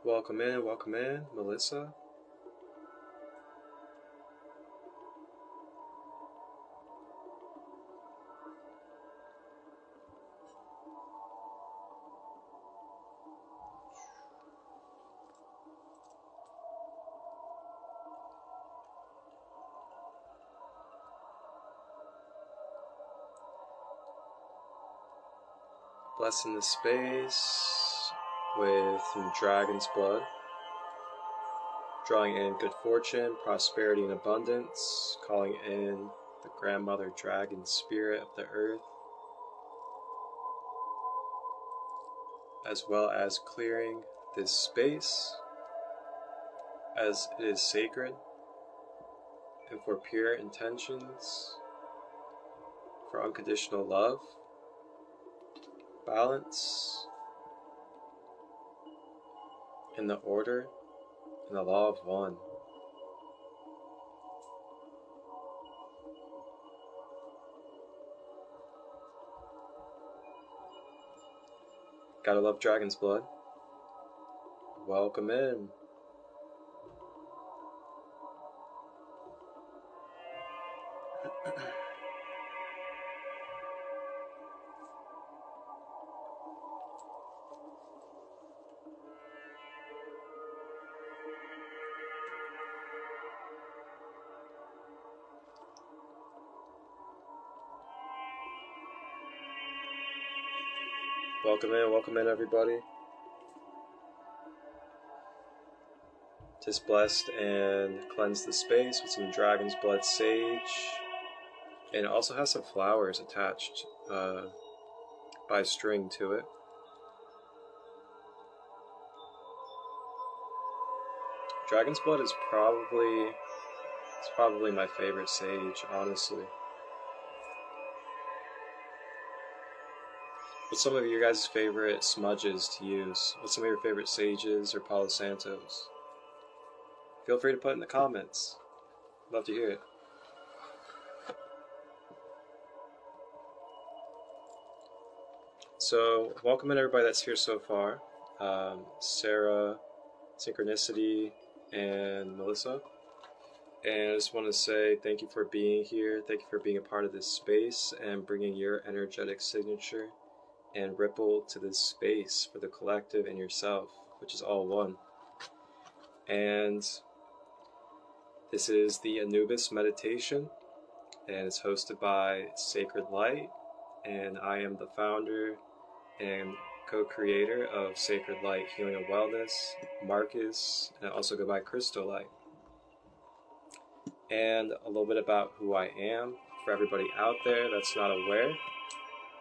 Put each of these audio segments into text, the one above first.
Welcome in, Melissa. Blessing the space with some dragon's blood, drawing in good fortune, prosperity, and abundance, calling in the grandmother dragon spirit of the earth, as well as clearing this space as it is sacred and for pure intentions, for unconditional love, balance, in the order and the law of one. Gotta love dragon's blood. Welcome in. Welcome in everybody. Just blessed and cleanse the space with some dragon's blood sage. And it also has some flowers attached by string to it. Dragon's blood is probably my favorite sage, honestly. What's some of your guys' favorite smudges to use? What's some of your favorite sages or Palo Santos? Feel free to put in the comments. Love to hear it. So, welcome in everybody that's here so far. Sarah, Synchronicity, and Melissa. And I just want to say thank you for being here. Thank you for being a part of this space and bringing your energetic signature and ripple to this space for the collective and yourself, which is all one. And this is the Anubis meditation, and it's hosted by Sacred Light, and I am the founder and co-creator of Sacred Light Healing and Wellness, Marcus, and I also go by Christolight. And a little bit about who I am for everybody out there that's not aware.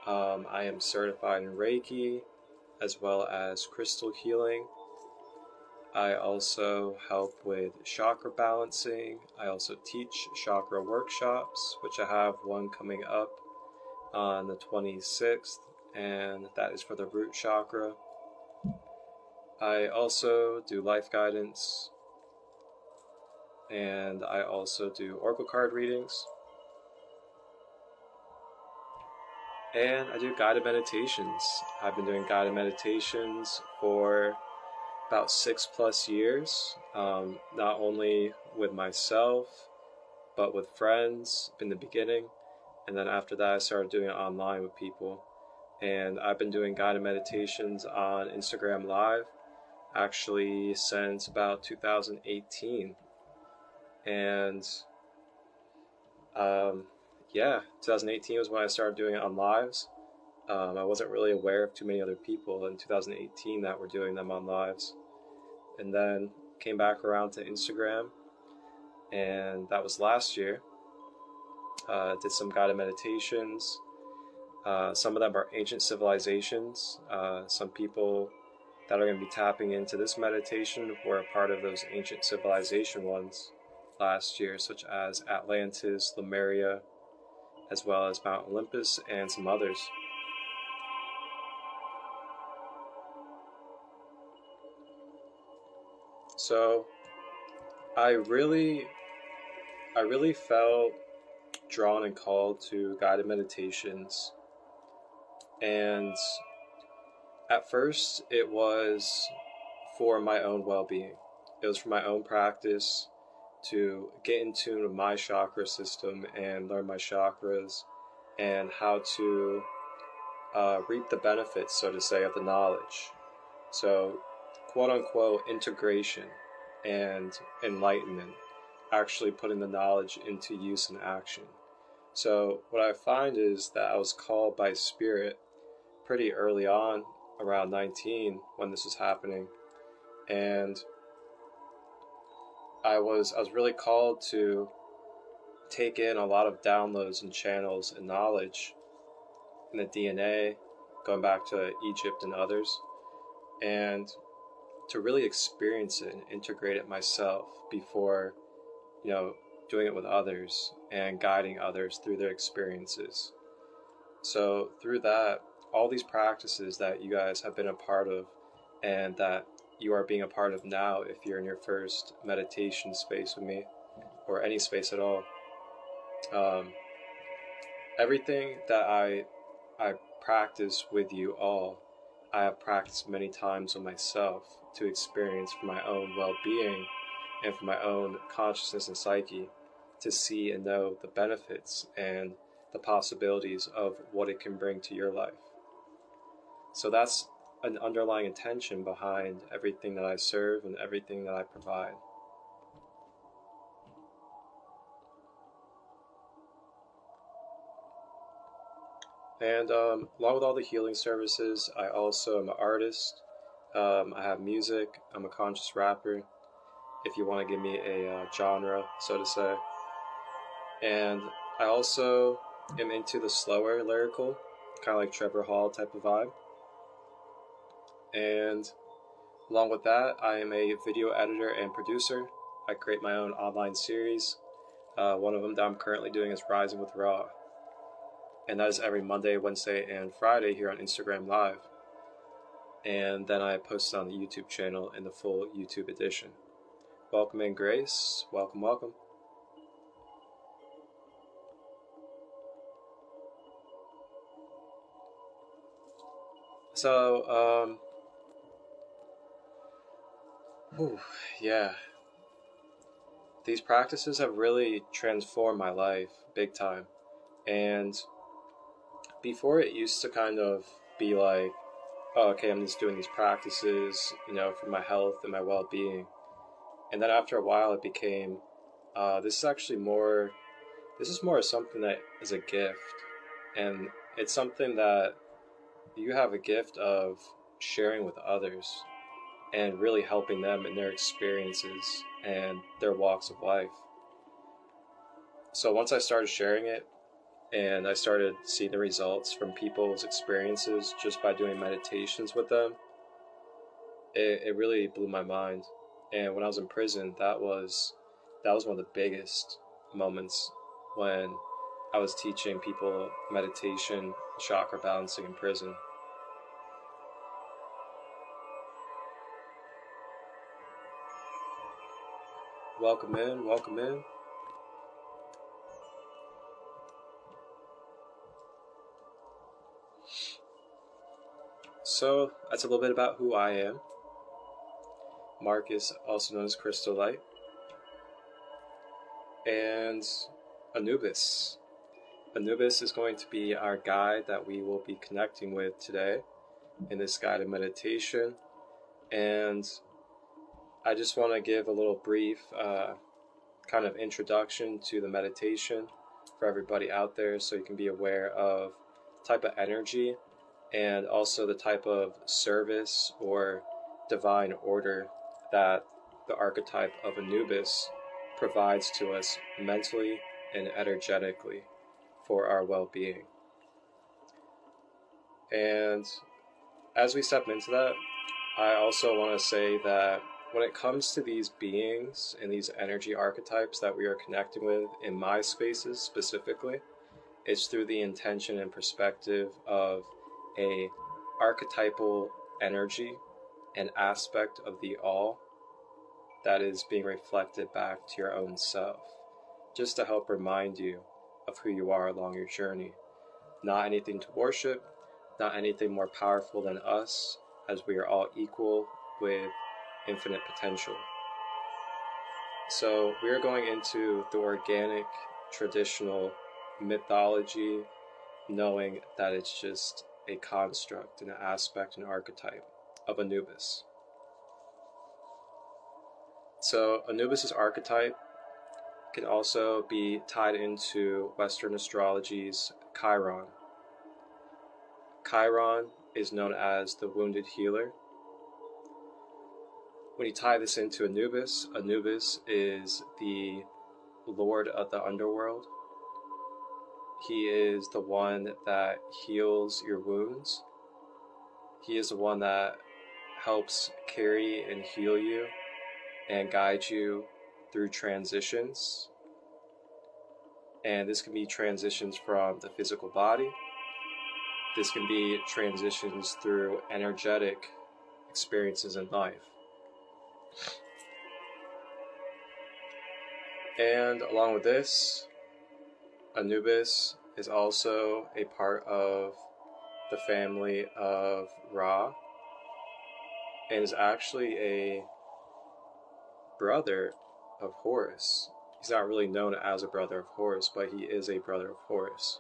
I am certified in Reiki as well as crystal healing. I also help with chakra balancing. I also teach chakra workshops, which I have one coming up on the 26th, and that is for the root chakra. I also do life guidance, and I also do oracle card readings. And I do guided meditations. I've been doing guided meditations for about 6+ years, not only with myself, but with friends in the beginning. And then after that, I started doing it online with people. And I've been doing guided meditations on Instagram Live, actually since about 2018. And yeah, 2018 was when I started doing it on lives. I wasn't really aware of too many other people in 2018 that were doing them on lives. And then came back around to Instagram, and that was last year. Did some guided meditations. Some of them are ancient civilizations. Some people that are going to be tapping into this meditation were a part of those ancient civilization ones last year, such as Atlantis, Lemuria, as well as Mount Olympus, and some others. So I really felt drawn and called to guided meditations, and at first it was for my own well-being. It was for my own practice to get in tune with my chakra system and learn my chakras and how to reap the benefits, so to say, of the knowledge. So, quote-unquote, integration and enlightenment, actually putting the knowledge into use and action. So what I find is that I was called by Spirit pretty early on, around 19, when this was happening, and I was really called to take in a lot of downloads and channels and knowledge in the DNA, going back to Egypt and others, and to really experience it and integrate it myself before, doing it with others and guiding others through their experiences. So through that, all these practices that you guys have been a part of and that you are being a part of now, if you're in your first meditation space with me or any space at all, everything that I practice with you all, I have practiced many times with myself to experience for my own well-being and for my own consciousness and psyche, to see and know the benefits and the possibilities of what it can bring to your life. So that's an underlying intention behind everything that I serve and everything that I provide. And along with all the healing services, I also am an artist. I have music. I'm a conscious rapper, if you want to give me a genre, so to say. And I also am into the slower lyrical, kind of like Trevor Hall type of vibe. And along with that, I am a video editor and producer. I create my own online series. One of them that I'm currently doing is Rising with Raw. And that is every Monday, Wednesday, and Friday here on Instagram Live. And then I post it on the YouTube channel in the full YouTube edition. Welcome in, Grace. Welcome, welcome. So, yeah. These practices have really transformed my life big time. And before, it used to kind of be like, oh, okay, I'm just doing these practices, for my health and my well-being. And then after a while, it became, this is more something that is a gift. And it's something that you have a gift of sharing with others and really helping them in their experiences and their walks of life. So once I started sharing it, and I started seeing the results from people's experiences just by doing meditations with them, it really blew my mind. And when I was in prison, that was one of the biggest moments, when I was teaching people meditation, chakra balancing in prison. Welcome in, welcome in. So that's a little bit about who I am. Marcus, also known as Christolight. And Anubis. Anubis is going to be our guide that we will be connecting with today in this guided meditation. And I just want to give a little brief kind of introduction to the meditation for everybody out there, so you can be aware of the type of energy and also the type of service or divine order that the archetype of Anubis provides to us mentally and energetically for our well-being. And as we step into that, I also want to say that when it comes to these beings and these energy archetypes that we are connecting with in my spaces specifically, it's through the intention and perspective of a archetypal energy and aspect of the all that is being reflected back to your own self, just to help remind you of who you are along your journey. Not anything to worship, not anything more powerful than us, as we are all equal with infinite potential. So we are going into the organic, traditional mythology, knowing that it's just a construct, an aspect, an archetype of Anubis. So Anubis's archetype can also be tied into Western astrology's Chiron. Chiron is known as the wounded healer. When you tie this into Anubis, Anubis is the lord of the underworld. He is the one that heals your wounds. He is the one that helps carry and heal you and guide you through transitions. And this can be transitions from the physical body. This can be transitions through energetic experiences in life. And along with this, Anubis is also a part of the family of Ra, and is actually a brother of Horus. He's not really known as a brother of Horus, but he is a brother of Horus.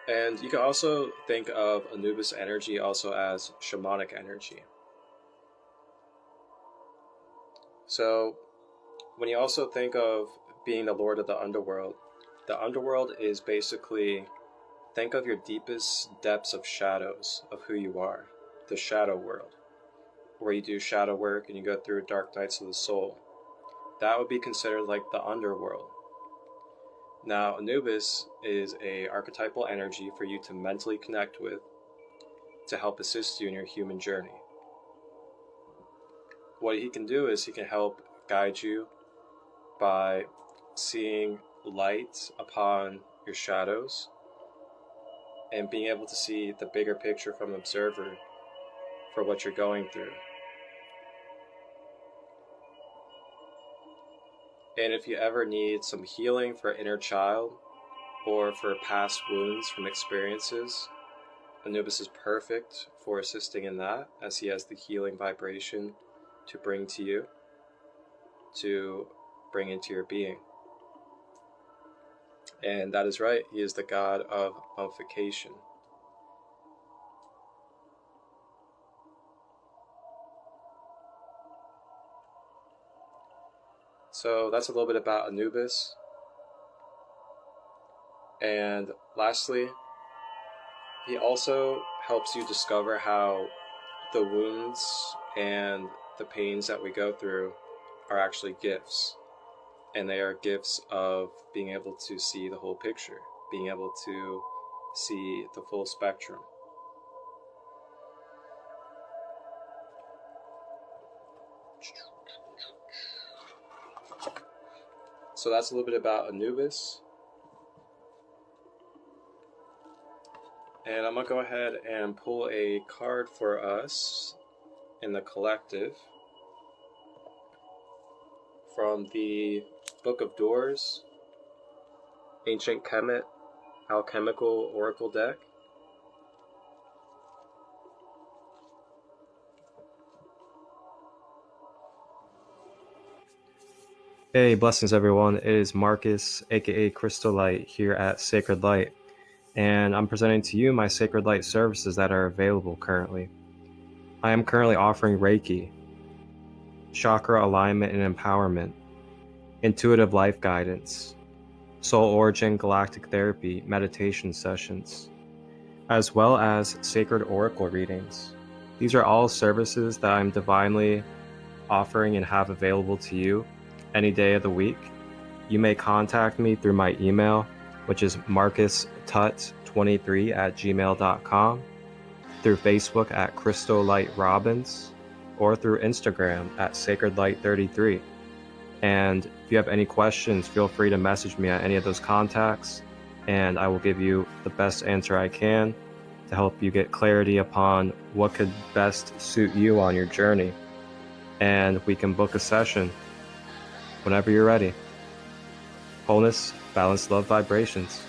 And you can also think of Anubis energy also as shamanic energy. So when you also think of being the lord of the underworld is basically, think of your deepest depths of shadows of who you are, the shadow world, where you do shadow work and you go through dark nights of the soul. That would be considered like the underworld. Now, Anubis is an archetypal energy for you to mentally connect with to help assist you in your human journey. What he can do is he can help guide you by seeing light upon your shadows and being able to see the bigger picture from an observer for what you're going through. And if you ever need some healing for inner child or for past wounds from experiences, Anubis is perfect for assisting in that, as he has the healing vibration to bring to you, to bring into your being. And that is right, he is the god of mummification. So that's a little bit about Anubis. And lastly, he also helps you discover how the wounds and the pains that we go through are actually gifts. And they are gifts of being able to see the whole picture, being able to see the full spectrum. So that's a little bit about Anubis. And I'm going to go ahead and pull a card for us in the collective from the Book of Doors, Ancient Kemet, Alchemical Oracle deck. Hey, blessings everyone. It is Marcus, aka Christolight, here at Sacred Light, and I'm presenting to you my Sacred Light services that are available currently. I am currently offering Reiki, chakra alignment and empowerment, intuitive life guidance, soul origin galactic therapy meditation sessions, as well as sacred oracle readings. These are all services that I'm divinely offering and have available to you any day of the week. You may contact me through my email, which is marcustut23@gmail.com, through Facebook at Christolight Robbins, or through Instagram at sacredlight33. And if you have any questions, feel free to message me at any of those contacts, and I will give you the best answer I can to help you get clarity upon what could best suit you on your journey. And we can book a session whenever you're ready. Wholeness, balance, love, vibrations.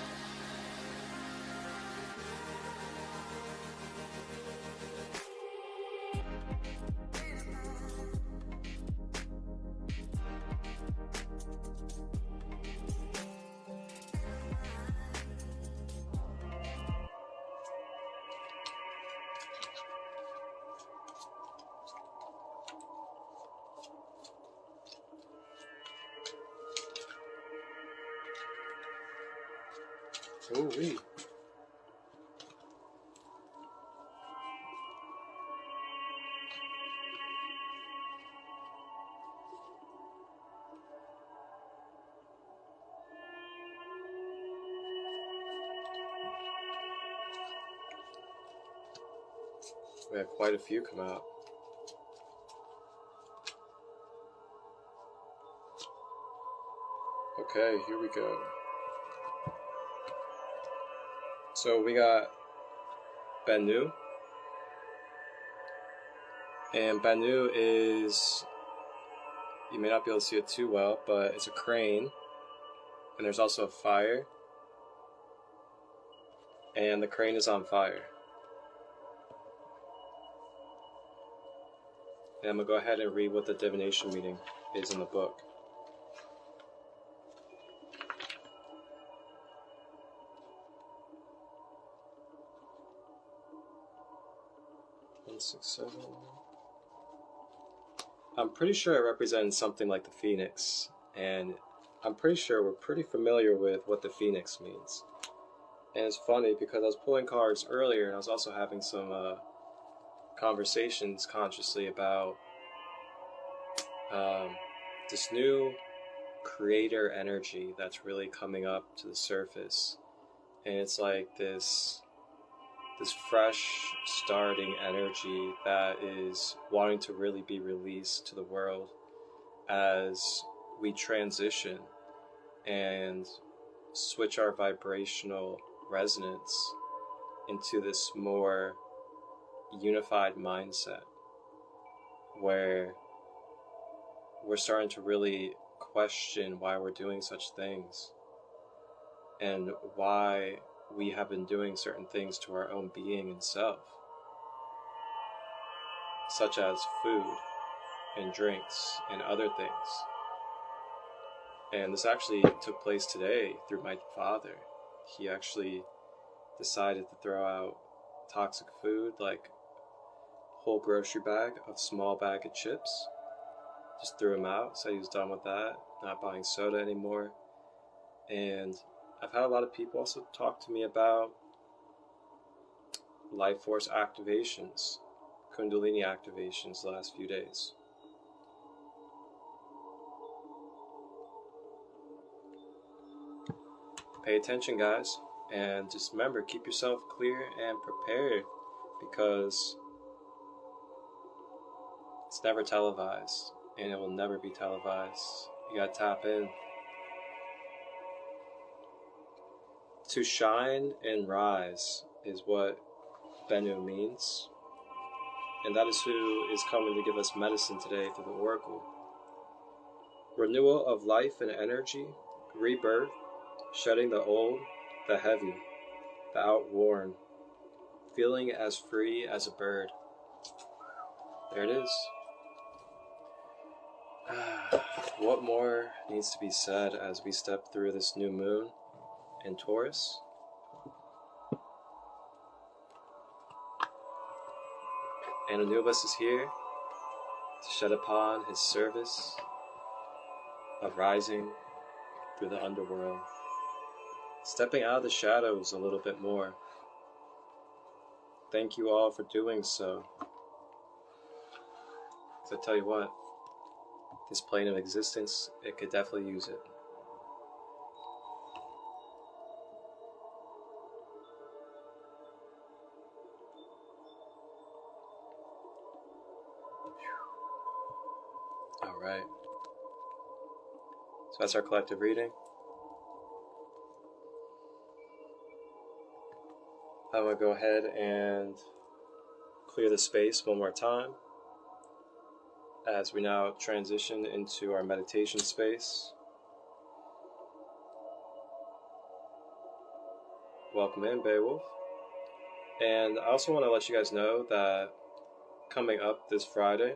Ooh-wee. We had quite a few come out. Okay, here we go. So we got Bennu. And Bennu is, you may not be able to see it too well, but it's a crane. And there's also a fire. And the crane is on fire. And I'm going to go ahead and read what the divination reading is in the book. I'm pretty sure it represents something like the phoenix, and I'm pretty sure we're pretty familiar with what the phoenix means. And it's funny because I was pulling cards earlier, and I was also having some conversations consciously about this new creator energy that's really coming up to the surface. And it's like this fresh starting energy that is wanting to really be released to the world as we transition and switch our vibrational resonance into this more unified mindset where we're starting to really question why we're doing such things and why we have been doing certain things to our own being and self, such as food and drinks and other things. And this actually took place today through my father. He actually decided to throw out toxic food, like whole grocery bag of small bag of chips. Just threw them out, said he was done with that, not buying soda anymore. And I've had a lot of people also talk to me about life force activations, Kundalini activations the last few days. Pay attention, guys, and just remember, keep yourself clear and prepared, because it's never televised, and it will never be televised. You gotta tap in. To shine and rise is what Bennu means, and that is who is coming to give us medicine today through the oracle. Renewal of life and energy, rebirth, shedding the old, the heavy, the outworn, feeling as free as a bird. There it is. What more needs to be said as we step through this new moon in Taurus? And Anubis is here to shed upon his service of rising through the underworld, stepping out of the shadows a little bit more. Thank you all for doing so. Because I tell you what, this plane of existence, it could definitely use it. Alright. So that's our collective reading. I'm going to go ahead and clear the space one more time as we now transition into our meditation space. Welcome in, Beowulf. And I also want to let you guys know that coming up this Friday,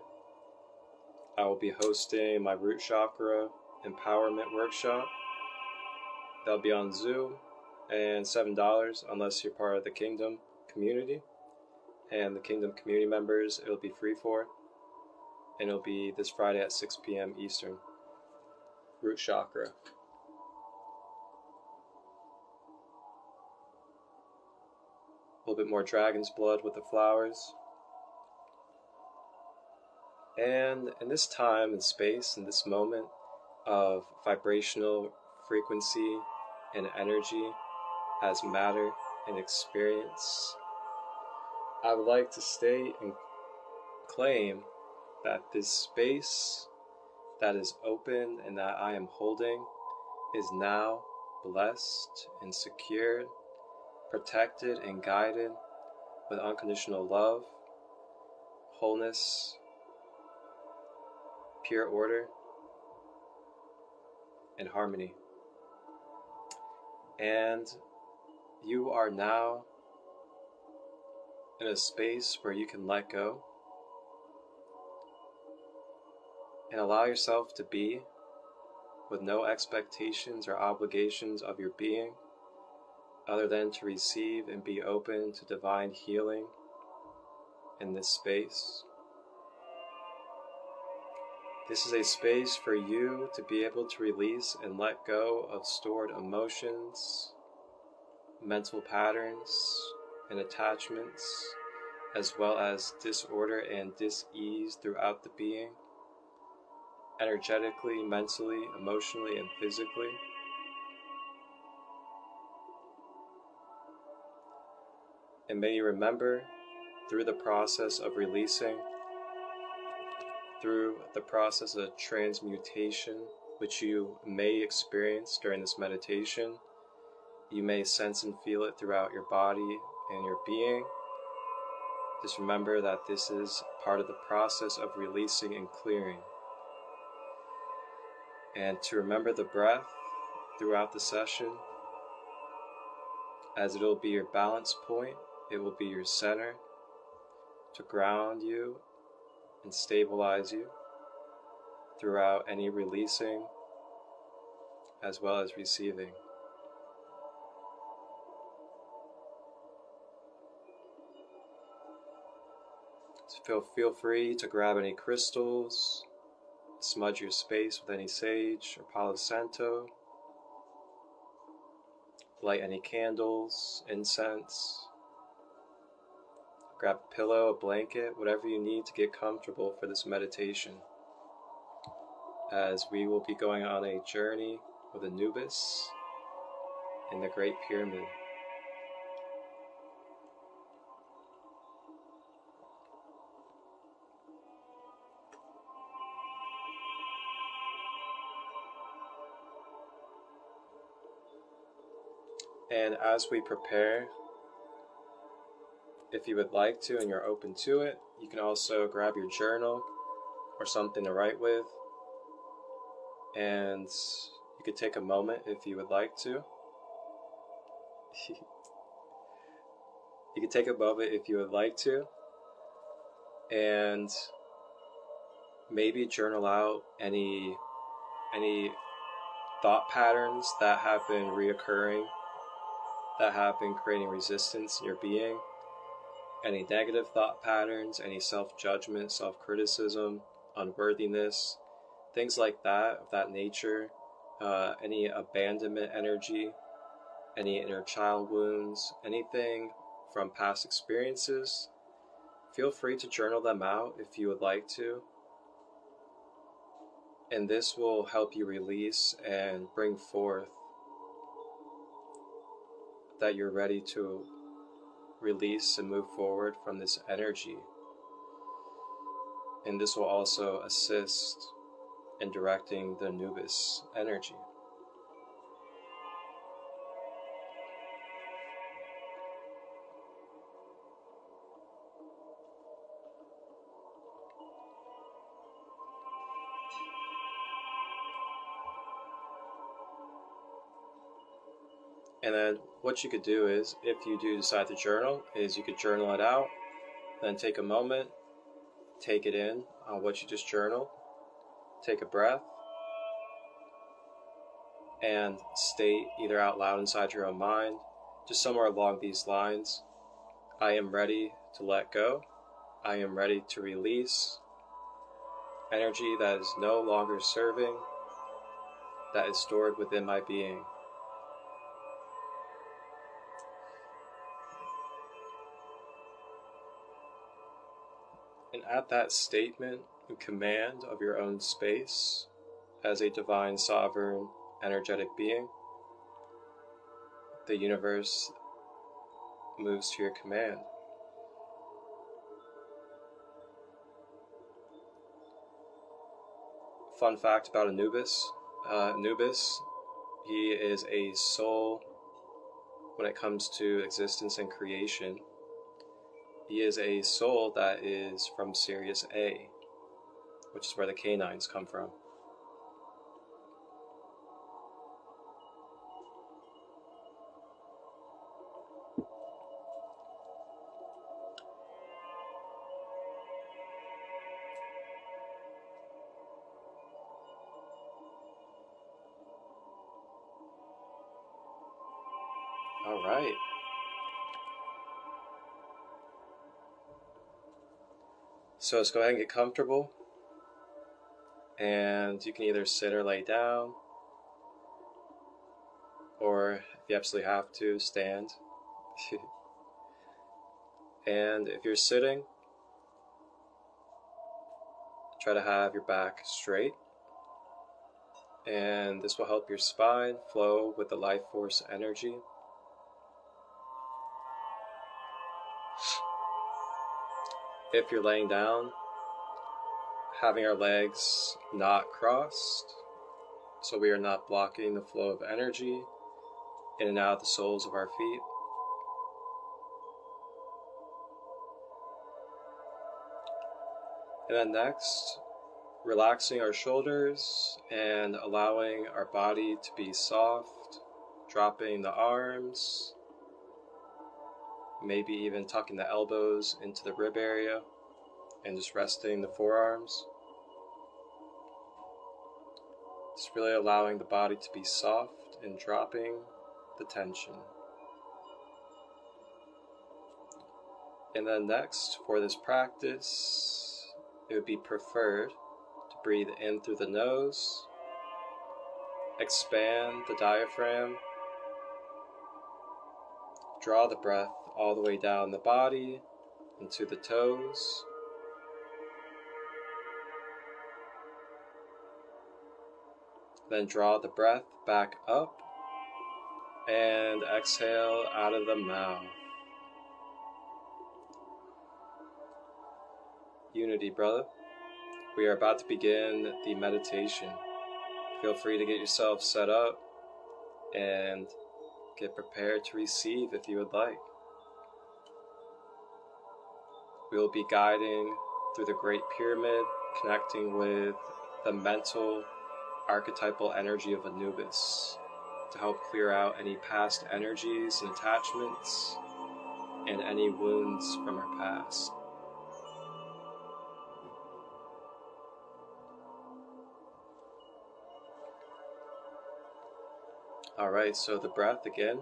I will be hosting my root chakra empowerment workshop. That'll be on Zoom, and $7 unless you're part of the Kingdom community. And the Kingdom community members, it'll be free for. And it'll be this Friday at 6 p.m. Eastern. Root chakra. little bit more dragon's blood with the flowers. And in this time and space, in this moment of vibrational frequency and energy as matter and experience, I would like to state and claim that this space that is open and that I am holding is now blessed and secured, protected and guided with unconditional love, wholeness, pure order, and harmony. And you are now in a space where you can let go and allow yourself to be with no expectations or obligations of your being other than to receive and be open to divine healing in this space. This is a space for you to be able to release and let go of stored emotions, mental patterns, and attachments, as well as disorder and dis-ease throughout the being, energetically, mentally, emotionally, and physically. And may you remember, through the process of releasing, through the process of transmutation, which you may experience during this meditation, you may sense and feel it throughout your body and your being. Just remember that this is part of the process of releasing and clearing. And to remember the breath throughout the session, as it will be your balance point, it will be your center to ground you and stabilize you throughout any releasing as well as receiving. So feel free to grab any crystals, smudge your space with any sage or Palo Santo, light any candles, incense, grab a pillow, a blanket, whatever you need to get comfortable for this meditation, as we will be going on a journey with Anubis in the Great Pyramid. And as we prepare, if you would like to and you're open to it, you can also grab your journal or something to write with. And you could take a moment if you would like to. You could take a moment if you would like to. And maybe journal out any thought patterns that have been reoccurring, that have been creating resistance in your being. Any negative thought patterns, any self-judgment, self-criticism, unworthiness, things like that, of that nature, any abandonment energy, any inner child wounds, anything from past experiences, feel free to journal them out if you would like to. And this will help you release and bring forth that you're ready to release and move forward from this energy. And this will also assist in directing the Anubis energy. And then what you could do is, if you do decide to journal, is you could journal it out, then take a moment, take it in on what you just journaled, take a breath, and state either out loud inside your own mind, just somewhere along these lines, I am ready to let go, I am ready to release energy that is no longer serving, that is stored within my being. And at that statement and command of your own space as a divine, sovereign, energetic being, the universe moves to your command. Fun fact about Anubis. Anubis, he is a soul when it comes to existence and creation. He is a soul that is from Sirius A, which is where the canines come from. All right. So let's go ahead and get comfortable. And you can either sit or lay down, or if you absolutely have to, stand. And if you're sitting, try to have your back straight. And this will help your spine flow with the life force energy. If you're laying down, having our legs not crossed, so we are not blocking the flow of energy in and out the soles of our feet. And then next, relaxing our shoulders and allowing our body to be soft, dropping the arms, maybe even tucking the elbows into the rib area and just resting the forearms. Just really allowing the body to be soft and dropping the tension. And then next, for this practice, it would be preferred to breathe in through the nose, expand the diaphragm, draw the breath all the way down the body into the toes. Then draw the breath back up and exhale out of the mouth. Unity, brother. We are about to begin the meditation. Feel free to get yourself set up and get prepared to receive if you would like. We will be guiding through the Great Pyramid, connecting with the mental, archetypal energy of Anubis to help clear out any past energies and attachments and any wounds from our past. Alright, so the breath again,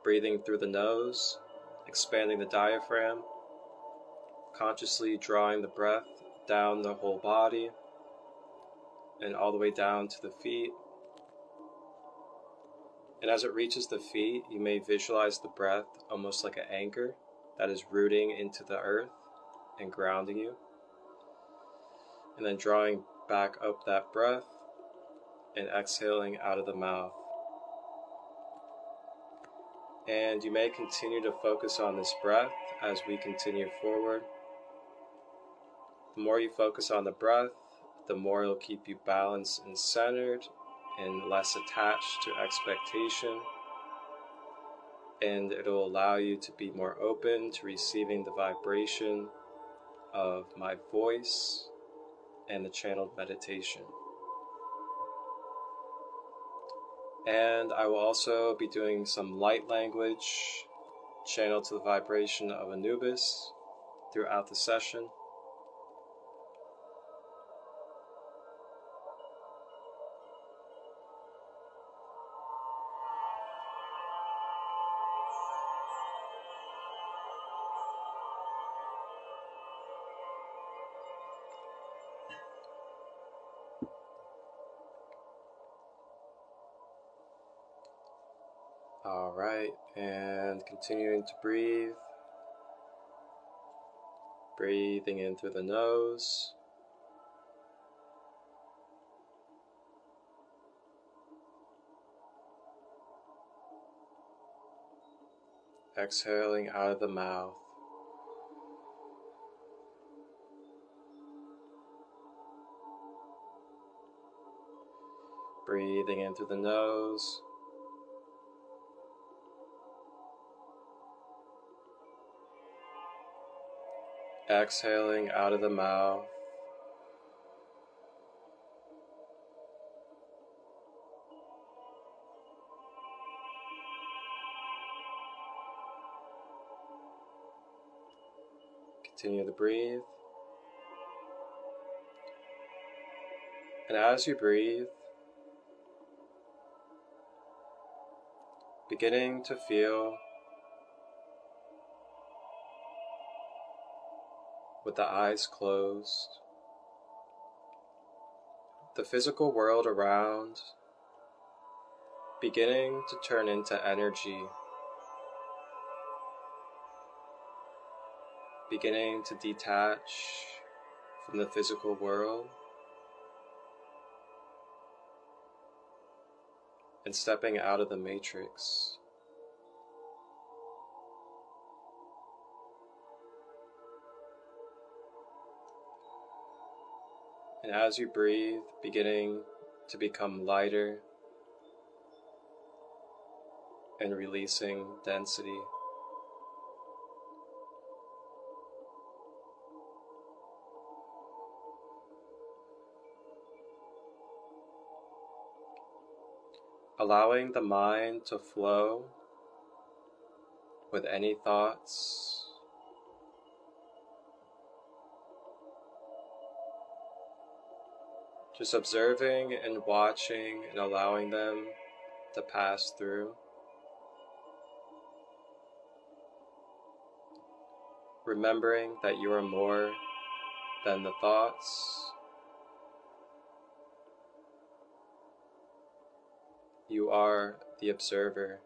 breathing through the nose, expanding the diaphragm, consciously drawing the breath down the whole body and all the way down to the feet. And as it reaches the feet, you may visualize the breath almost like an anchor that is rooting into the earth and grounding you. And then drawing back up that breath and exhaling out of the mouth. And you may continue to focus on this breath as we continue forward. The more you focus on the breath, the more it'll keep you balanced and centered and less attached to expectation. And it'll allow you to be more open to receiving the vibration of my voice and the channeled meditation. And I will also be doing some light language channeled to the vibration of Anubis throughout the session. Alright, and continuing to breathe. Breathing in through the nose. Exhaling out of the mouth. Breathing in through the nose. Exhaling out of the mouth. Continue to breathe. And as you breathe, beginning to feel with the eyes closed, the physical world around beginning to turn into energy, beginning to detach from the physical world and stepping out of the matrix. And as you breathe, beginning to become lighter and releasing density. Allowing the mind to flow with any thoughts. Just observing and watching and allowing them to pass through. Remembering that you are more than the thoughts. You are the observer.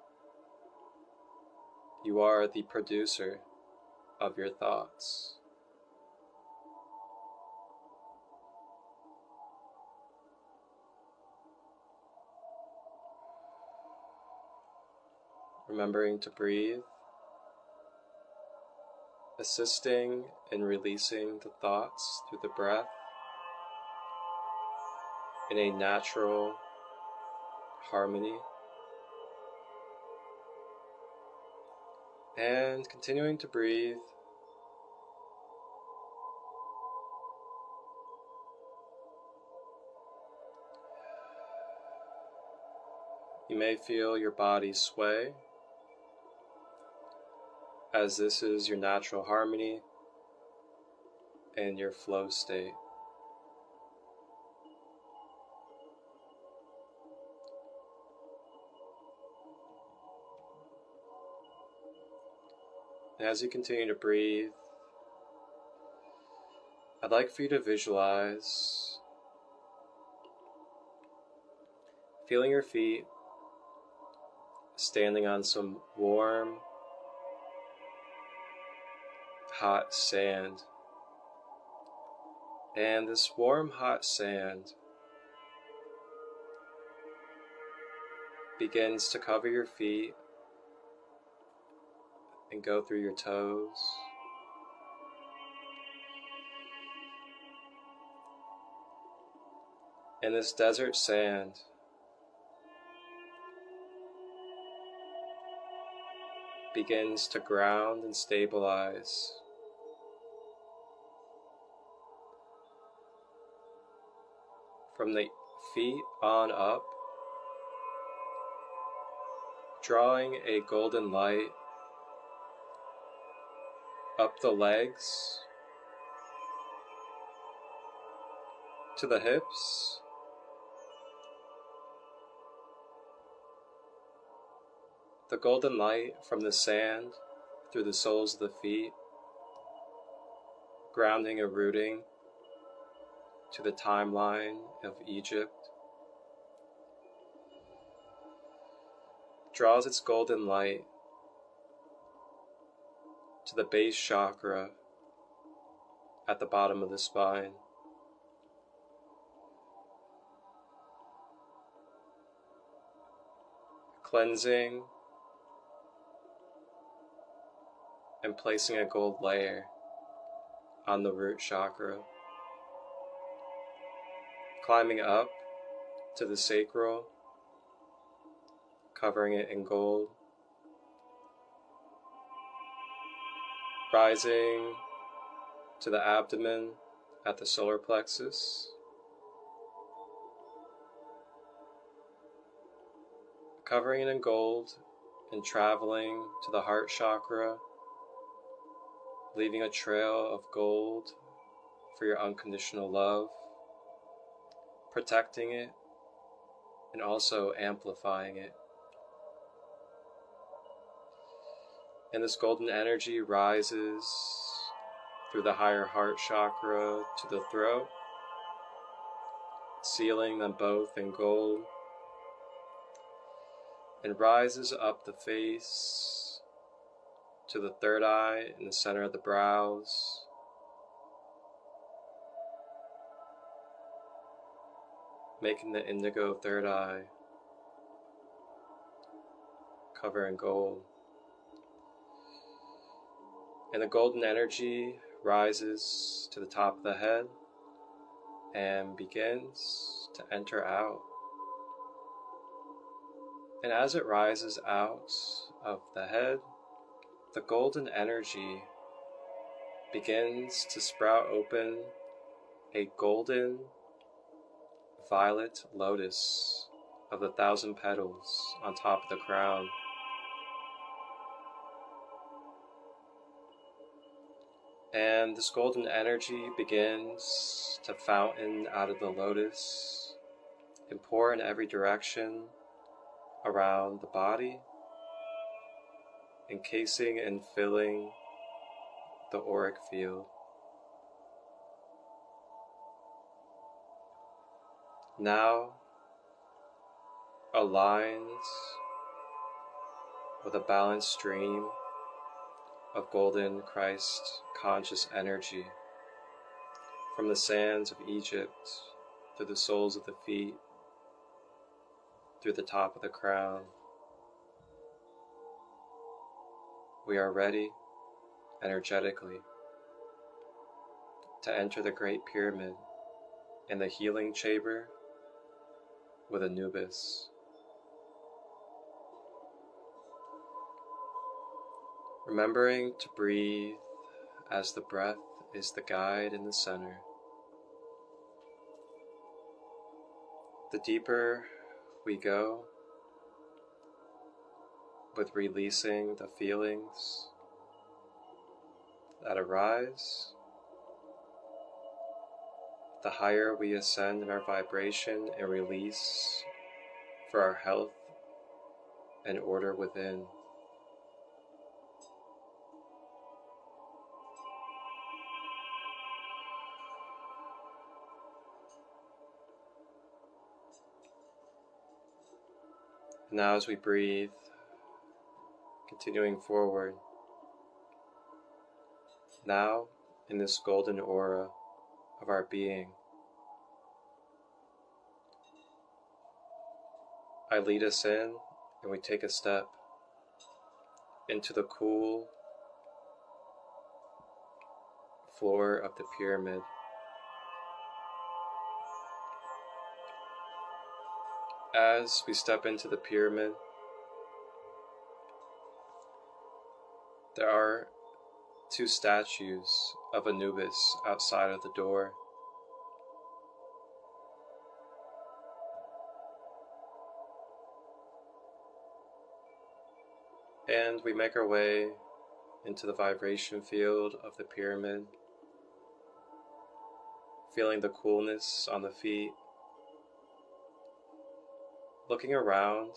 You are the producer of your thoughts. Remembering to breathe, assisting in releasing the thoughts through the breath in a natural harmony, and continuing to breathe. You may feel your body sway as this is your natural harmony and your flow state. And as you continue to breathe, I'd like for you to visualize feeling your feet standing on some warm, hot sand. And this warm, hot sand begins to cover your feet and go through your toes. And this desert sand begins to ground and stabilize from the feet on up, drawing a golden light up the legs to the hips, the golden light from the sand through the soles of the feet, grounding and rooting to the timeline of Egypt, draws its golden light to the base chakra at the bottom of the spine. Cleansing and placing a gold layer on the root chakra. Climbing up to the sacral, covering it in gold. Rising to the abdomen at the solar plexus. Covering it in gold and traveling to the heart chakra, leaving a trail of gold for your unconditional love, protecting it and also amplifying it. And this golden energy rises through the higher heart chakra to the throat, sealing them both in gold, and rises up the face to the third eye in the center of the brows, making the indigo third eye cover in gold. And the golden energy rises to the top of the head and begins to enter out. And as it rises out of the head, the golden energy begins to sprout open a golden violet lotus of the 1,000 petals on top of the crown. And this golden energy begins to fountain out of the lotus and pour in every direction around the body, encasing and filling the auric field. Now aligned with a balanced stream of golden Christ conscious energy from the sands of Egypt through the soles of the feet, through the top of the crown. We are ready energetically to enter the Great Pyramid in the healing chamber with Anubis. Remembering to breathe as the breath is the guide in the center. The deeper we go with releasing the feelings that arise, the higher we ascend in our vibration and release for our health and order within. Now as we breathe, continuing forward, now in this golden aura of our being, I lead us in and we take a step into the cool floor of the pyramid. As we step into the pyramid, there are 2 statues of Anubis outside of the door. And we make our way into the vibration field of the pyramid, feeling the coolness on the feet, looking around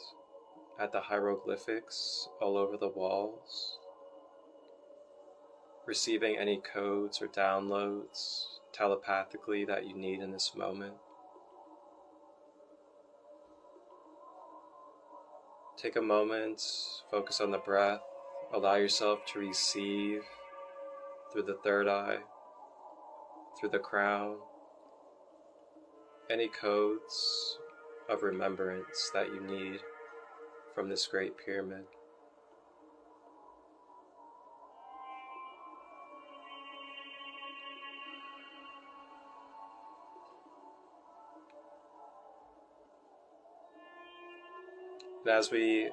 at the hieroglyphics all over the walls, receiving any codes or downloads telepathically that you need in this moment. Take a moment, focus on the breath, allow yourself to receive through the third eye, through the crown, any codes of remembrance that you need from this great pyramid. And as we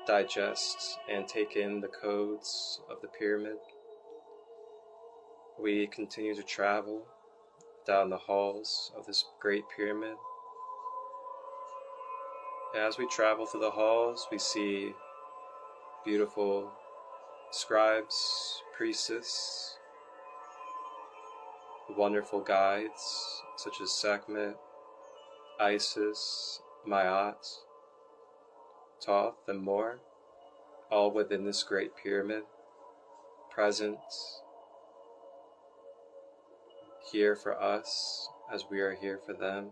digest and take in the codes of the pyramid, we continue to travel down the halls of this great pyramid. And as we travel through the halls, we see beautiful scribes, priestess, wonderful guides such as Sekhmet, Isis, Maat, Thoth, and more, all within this great pyramid, present here for us as we are here for them.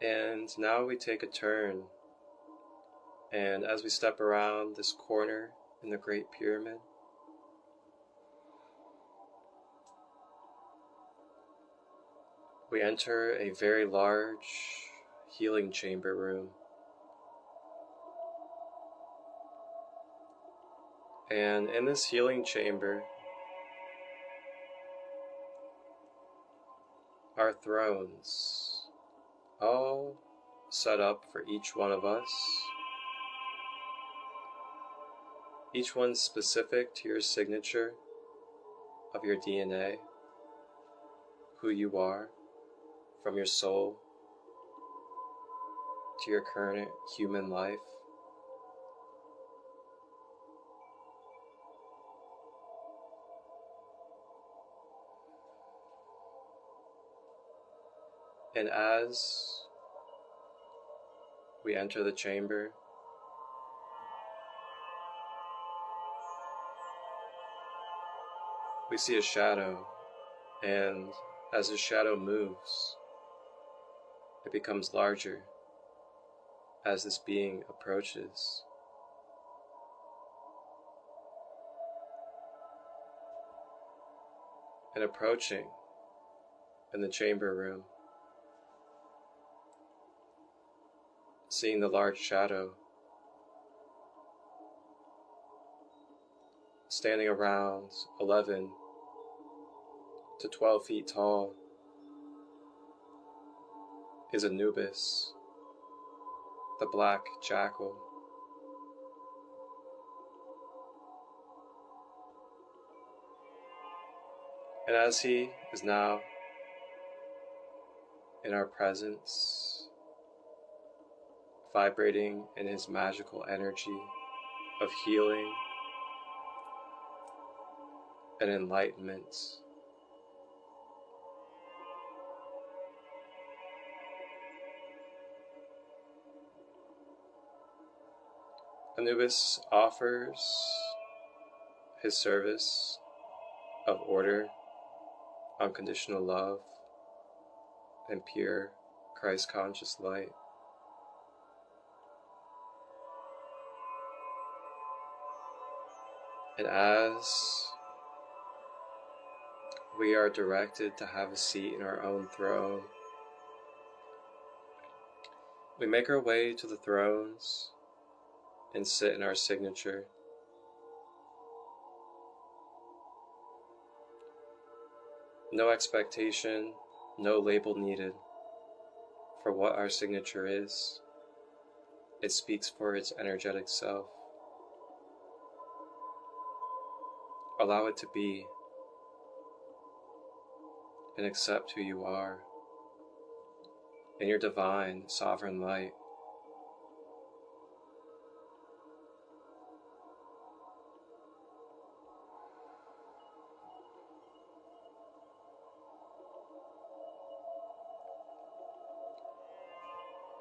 And now we take a turn, and as we step around this corner in the great pyramid, we enter a very large healing chamber room. And in this healing chamber are thrones, all set up for each one of us, each one specific to your signature of your DNA, who you are, from your soul to your current human life. And as we enter the chamber, we see a shadow, and as the shadow moves, it becomes larger as this being approaches. And approaching in the chamber room, seeing the large shadow standing around 11 to 12 feet tall is Anubis, the black jackal. And as he is now in our presence, vibrating in his magical energy of healing and enlightenment, Anubis offers his service of order, unconditional love, and pure Christ-conscious light. And as we are directed to have a seat in our own throne, we make our way to the thrones and sit in our signature. No expectation, no label needed for what our signature is. It speaks for its energetic self. Allow it to be, and accept who you are in your divine, sovereign light.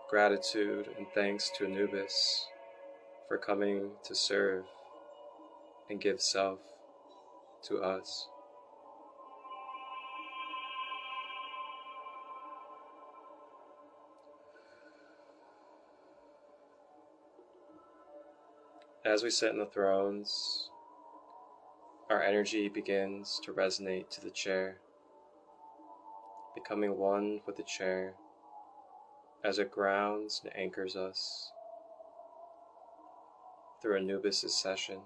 Gratitude and thanks to Anubis for coming to serve and give self to us. As we sit in the thrones, our energy begins to resonate to the chair, becoming one with the chair as it grounds and anchors us through Anubis' session.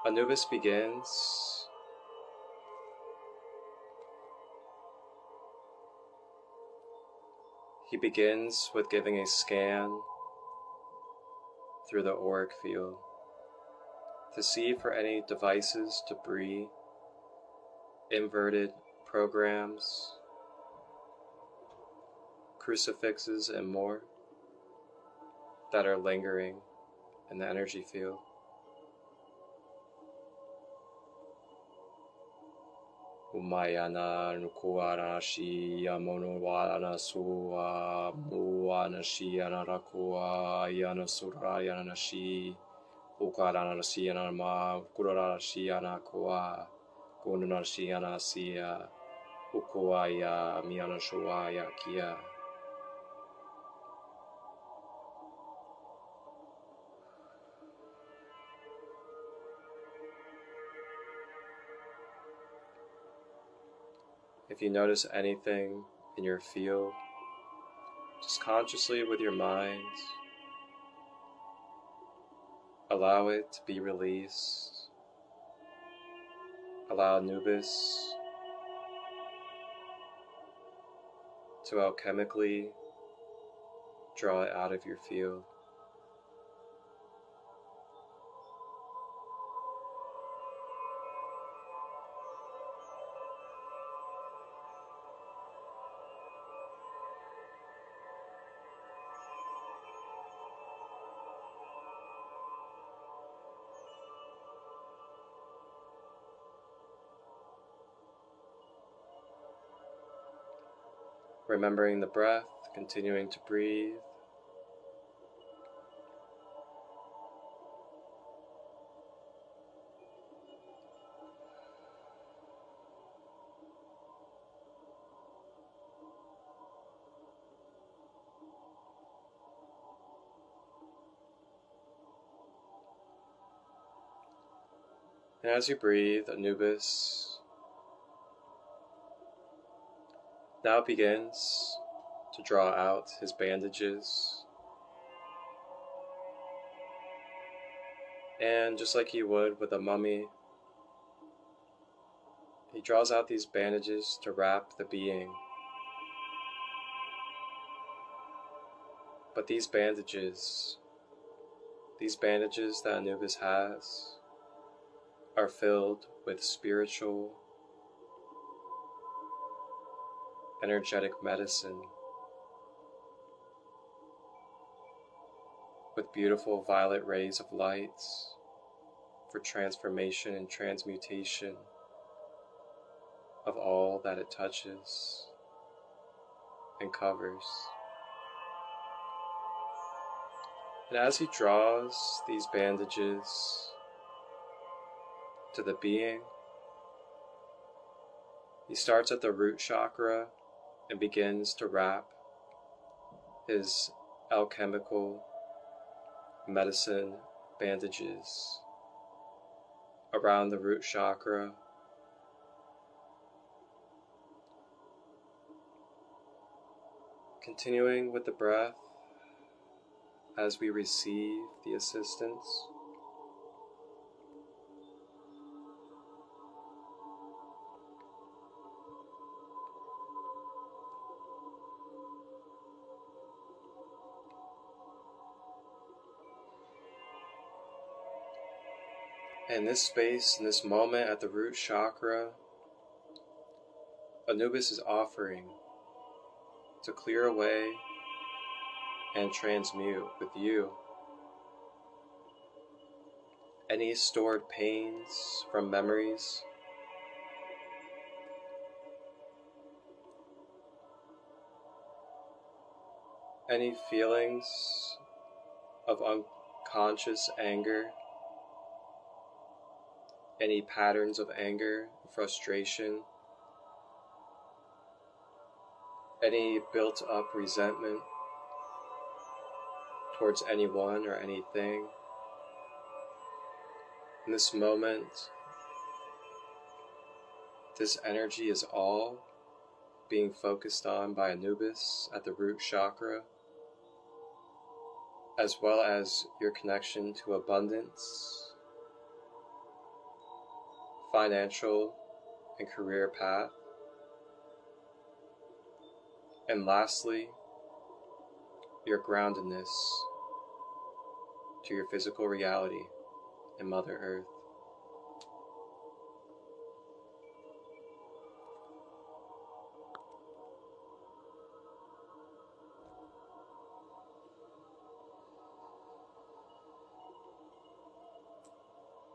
Anubis begins with giving a scan through the auric field to see for any devices, debris, inverted programs, crucifixes, and more that are lingering in the energy field. Umayana nukuara shi amonowana suwa muana shi anarakua yana surayana shi ukarana shi anama kurara shi anakua kunana shi anasia ukuaya miana shuaya kia. If you notice anything in your field, just consciously with your mind, allow it to be released. Allow Anubis to alchemically draw it out of your field. Remembering the breath, continuing to breathe. And as you breathe, Anubis now begins to draw out his bandages. And just like he would with a mummy, he draws out these bandages to wrap the being. But these bandages that Anubis has are filled with spiritual, energetic medicine, with beautiful violet rays of light for transformation and transmutation of all that it touches and covers. And as he draws these bandages to the being, he starts at the root chakra and begins to wrap his alchemical medicine bandages around the root chakra, continuing with the breath as we receive the assistance. In this space, in this moment at the root chakra, Anubis is offering to clear away and transmute with you any stored pains from memories, any feelings of unconscious anger, any patterns of anger, frustration, any built up resentment towards anyone or anything. In this moment, this energy is all being focused on by Anubis at the root chakra, as well as your connection to abundance, financial and career path, and lastly, your groundedness to your physical reality and Mother Earth.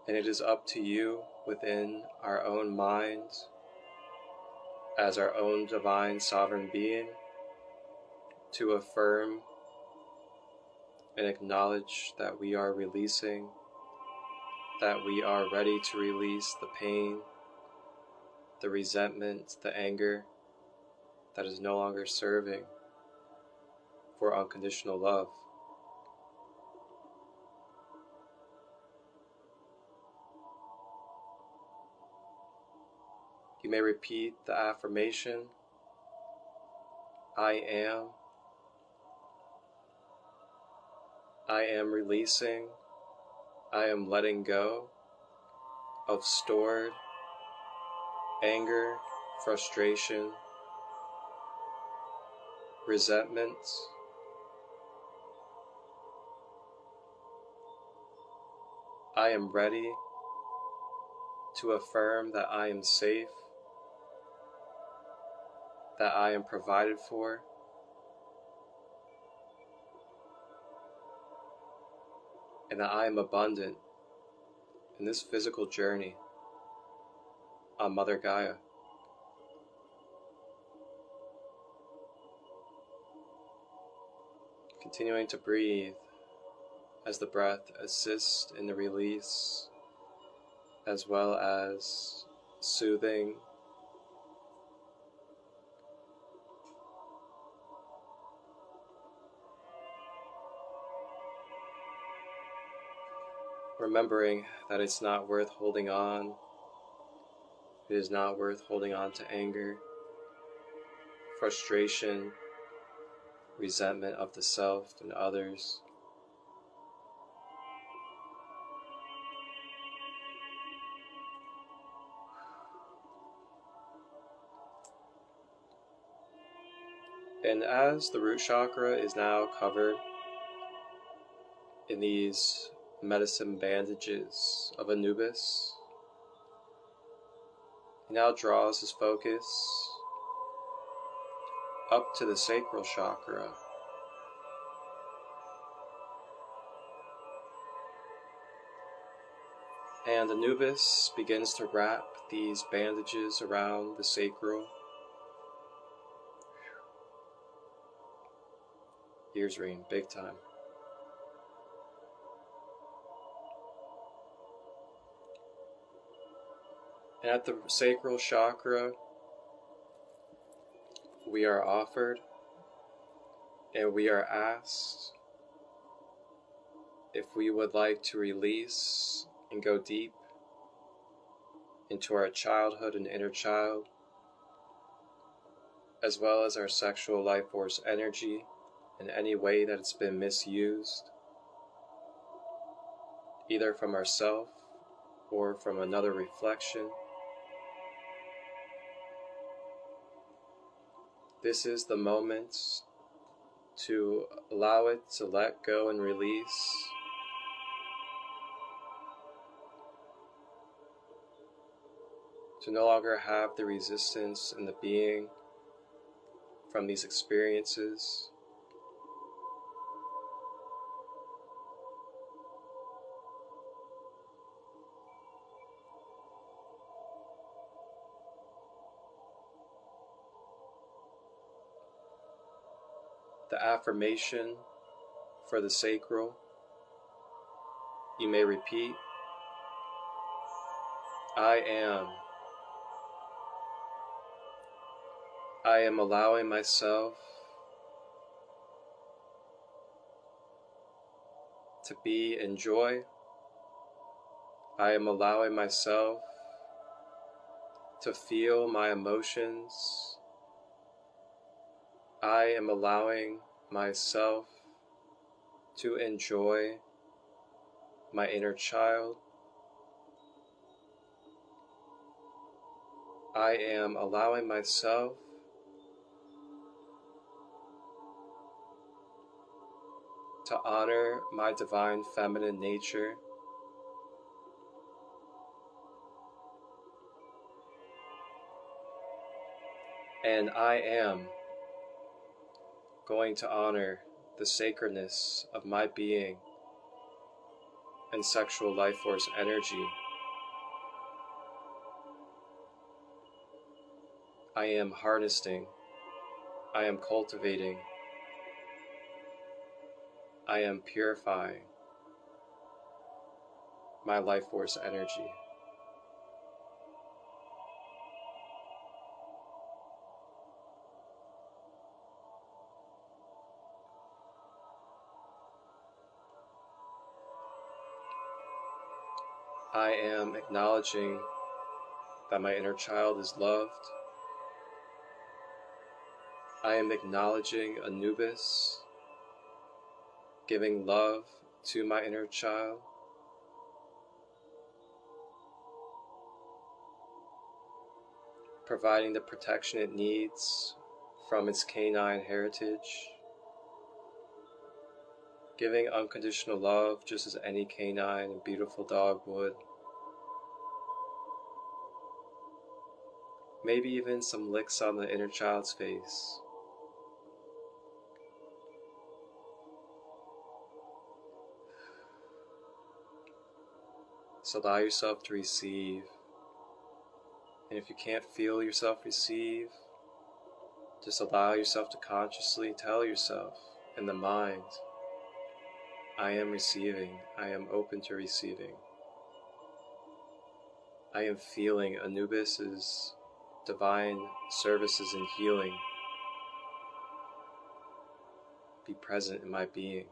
And it is up to you within our own minds, as our own divine sovereign being, to affirm and acknowledge that we are releasing, that we are ready to release the pain, the resentment, the anger that is no longer serving for unconditional love. You may repeat the affirmation, I am releasing, I am letting go of stored anger, frustration, resentment, I am ready to affirm that I am safe, that I am provided for, and that I am abundant in this physical journey on Mother Gaia. Continuing to breathe as the breath assists in the release, as well as soothing, remembering that it's not worth holding on. It is not worth holding on to anger, frustration, resentment of the self and others. And as the root chakra is now covered in these medicine bandages of Anubis, he now draws his focus up to the sacral chakra. And Anubis begins to wrap these bandages around the sacral. Ears ring big time. And at the sacral chakra, we are offered and we are asked if we would like to release and go deep into our childhood and inner child, as well as our sexual life force energy in any way that it's been misused, either from ourself or from another reflection. This is the moment to allow it to let go and release. To no longer have the resistance in the being from these experiences. The affirmation for the sacral, you may repeat, I am. I am allowing myself to be in joy. I am allowing myself to feel my emotions. I am allowing myself to enjoy my inner child. I am allowing myself to honor my divine feminine nature. And I am going to honor the sacredness of my being and sexual life force energy. I am harnessing, I am cultivating, I am purifying my life force energy. I am acknowledging that my inner child is loved. I am acknowledging Anubis, giving love to my inner child. Providing the protection it needs from its canine heritage. Giving unconditional love just as any canine and beautiful dog would. Maybe even some licks on the inner child's face. So allow yourself to receive. And if you can't feel yourself receive, just allow yourself to consciously tell yourself in the mind, I am receiving, I am open to receiving. I am feeling Anubis's divine services and healing be present in my being.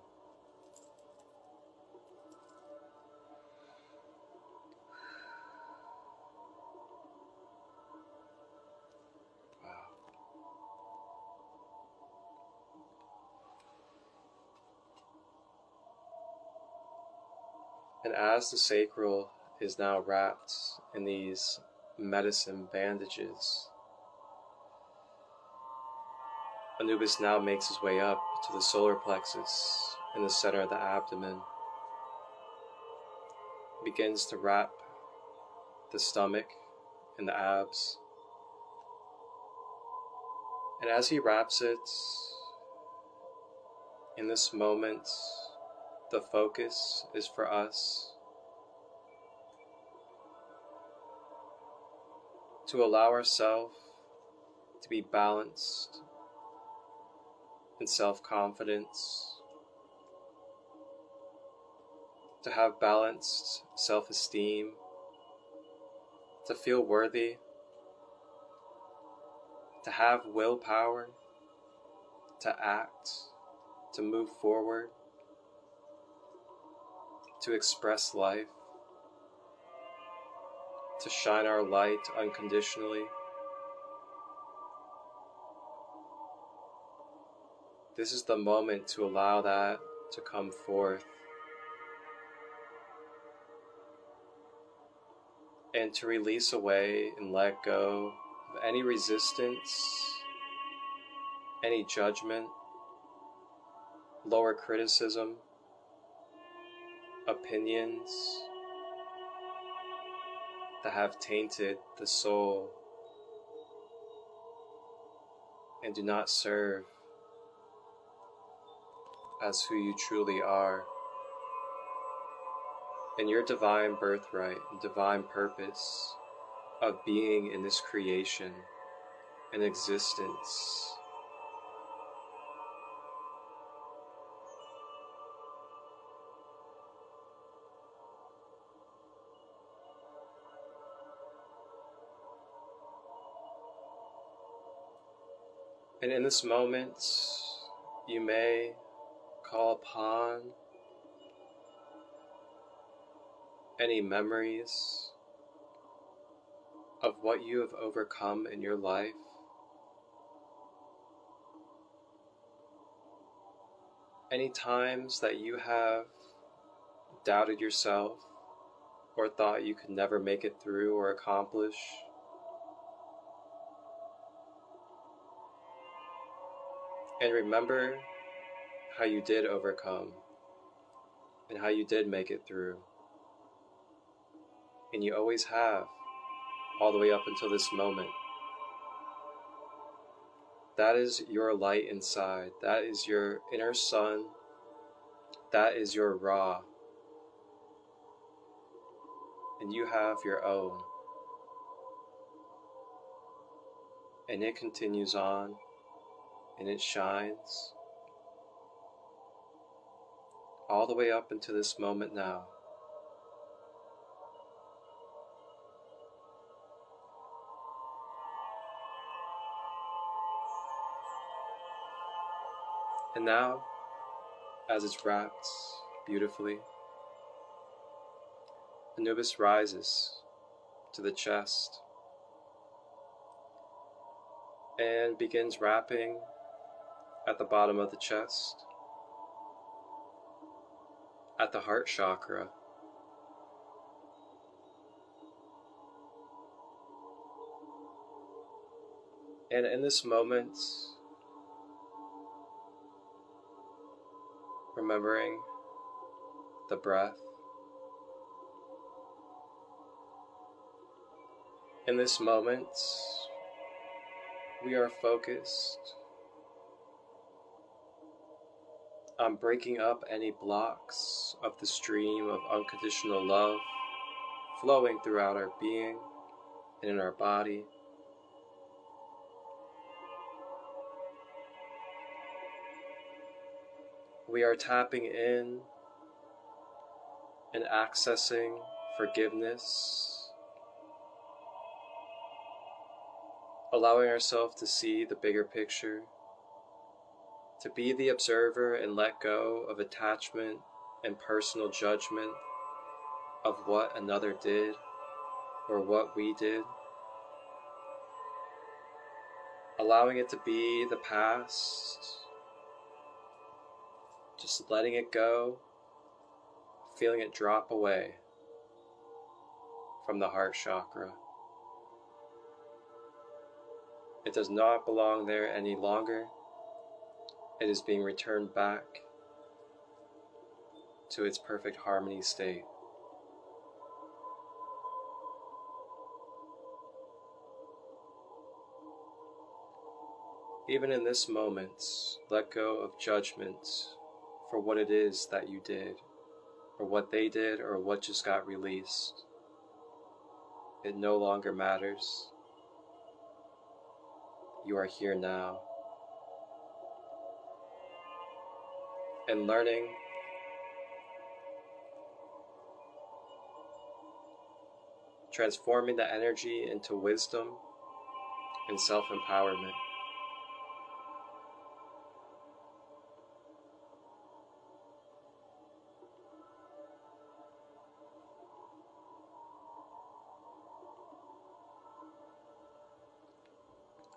And as the sacral is now wrapped in these medicine bandages, Anubis now makes his way up to the solar plexus in the center of the abdomen. He begins to wrap the stomach and the abs. And as he wraps it, in this moment, the focus is for us to allow ourselves to be balanced in self-confidence, to have balanced self-esteem, to feel worthy, to have willpower, to act, to move forward, to express life, to shine our light unconditionally. This is the moment to allow that to come forth and to release away and let go of any resistance, any judgment, lower criticism, opinions that have tainted the soul and do not serve as who you truly are and your divine birthright and divine purpose of being in this creation and existence. And in this moment, you may call upon any memories of what you have overcome in your life. Any times that you have doubted yourself or thought you could never make it through or accomplish. And remember how you did overcome and how you did make it through. And you always have, all the way up until this moment. That is your light inside. That is your inner sun. That is your Ra. And you have your own. And it continues on, and it shines all the way up into this moment now. And now, as it's wrapped beautifully, Anubis rises to the chest and begins wrapping at the bottom of the chest, at the heart chakra. And in this moment, remembering the breath. In this moment, we are focused on breaking up any blocks of the stream of unconditional love flowing throughout our being and in our body. We are tapping in and accessing forgiveness, allowing ourselves to see the bigger picture, to be the observer and let go of attachment and personal judgment of what another did or what we did, allowing it to be the past, just letting it go, feeling it drop away from the heart chakra. It does not belong there any longer. It is being returned back to its perfect harmony state. Even in this moment, let go of judgment for what it is that you did, or what they did, or what just got released. It no longer matters. You are here now. And learning transforming the energy into wisdom and self-empowerment.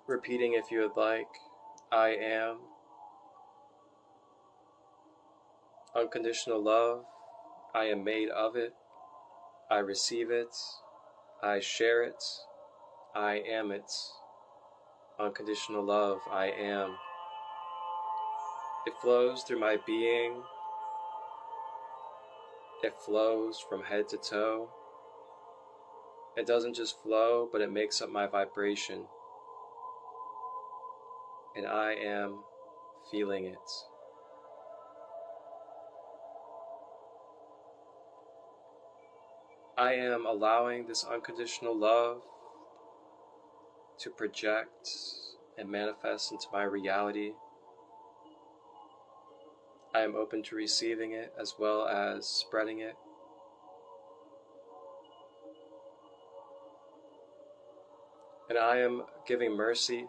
Repeating, if you would like, I am unconditional love. I am made of it. I receive it. I share it. I am it. Unconditional love, I am. It flows through my being. It flows from head to toe. It doesn't just flow, but it makes up my vibration. And I am feeling it. I am allowing this unconditional love to project and manifest into my reality. I am open to receiving it as well as spreading it. And I am giving mercy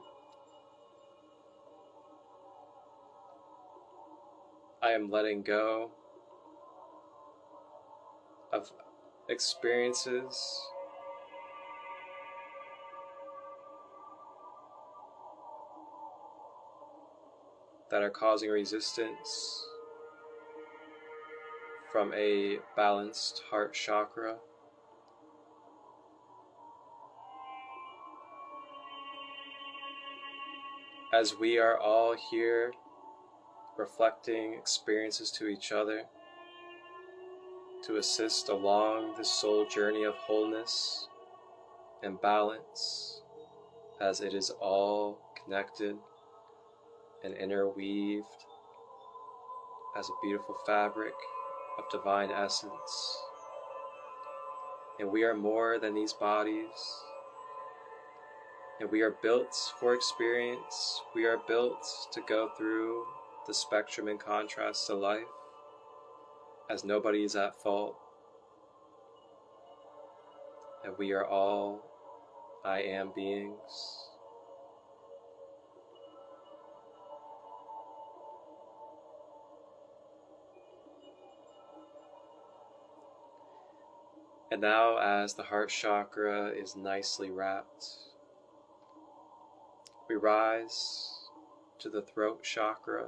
am letting go of experiences that are causing resistance from a balanced heart chakra. As we are all here reflecting experiences to each other to assist along this soul journey of wholeness and balance, as it is all connected and interweaved as a beautiful fabric of divine essence. And we are more than these bodies, and we are built for experience. We are built to go through the spectrum and contrast to life, as nobody is at fault. And we are all I am beings. And now, as the heart chakra is nicely wrapped, we rise to the throat chakra.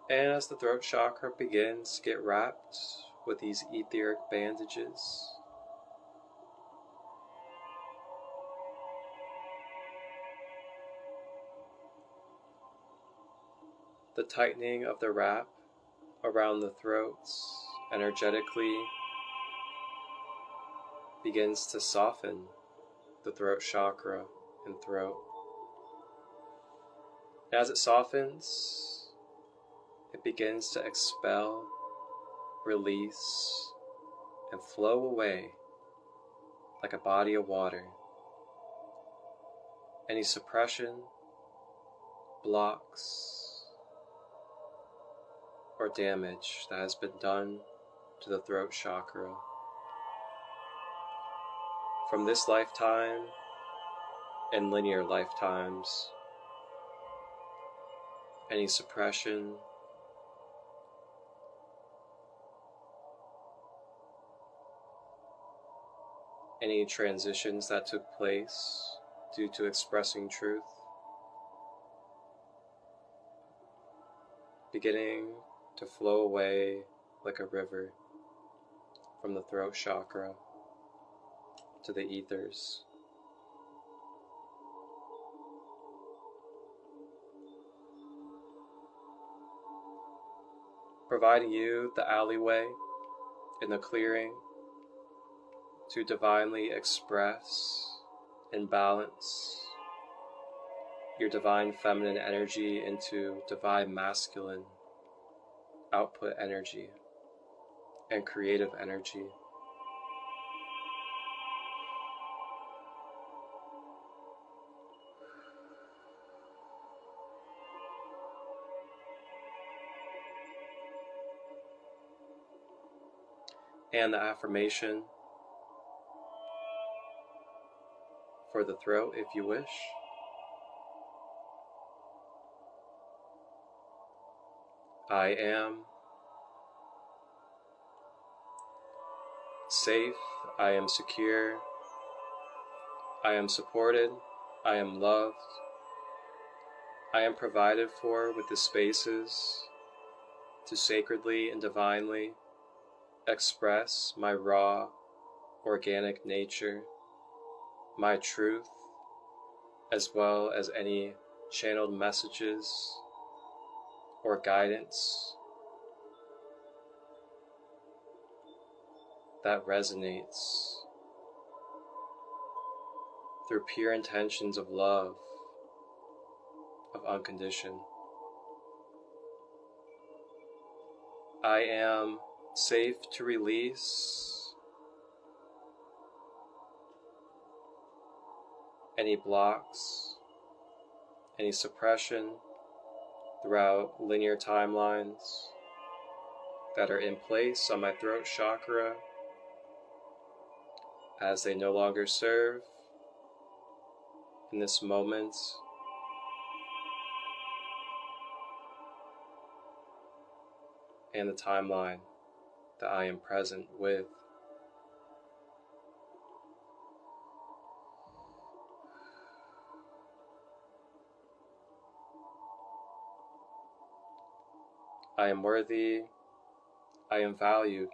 And as the throat chakra begins to get wrapped with these etheric bandages, the tightening of the wrap around the throats energetically begins to soften the throat chakra and throat. As it softens, it begins to expel, release, and flow away like a body of water. Any suppression, blocks, or damage that has been done to the throat chakra from this lifetime and linear lifetimes. Any suppression, any transitions that took place due to expressing truth, beginning to flow away like a river from the throat chakra to the ethers. Providing you the alleyway in the clearing to divinely express and balance your divine feminine energy into divine masculine output energy and creative energy. And the affirmation for the throat, if you wish. I am safe, I am secure, I am supported, I am loved, I am provided for with the spaces to sacredly and divinely express my raw, organic nature, my truth, as well as any channeled messages or guidance that resonates through pure intentions of love, of unconditioned. I am safe to release any blocks, any suppression throughout linear timelines that are in place on my throat chakra, as they no longer serve in this moment and the timeline that I am present with. I am worthy. I am valued.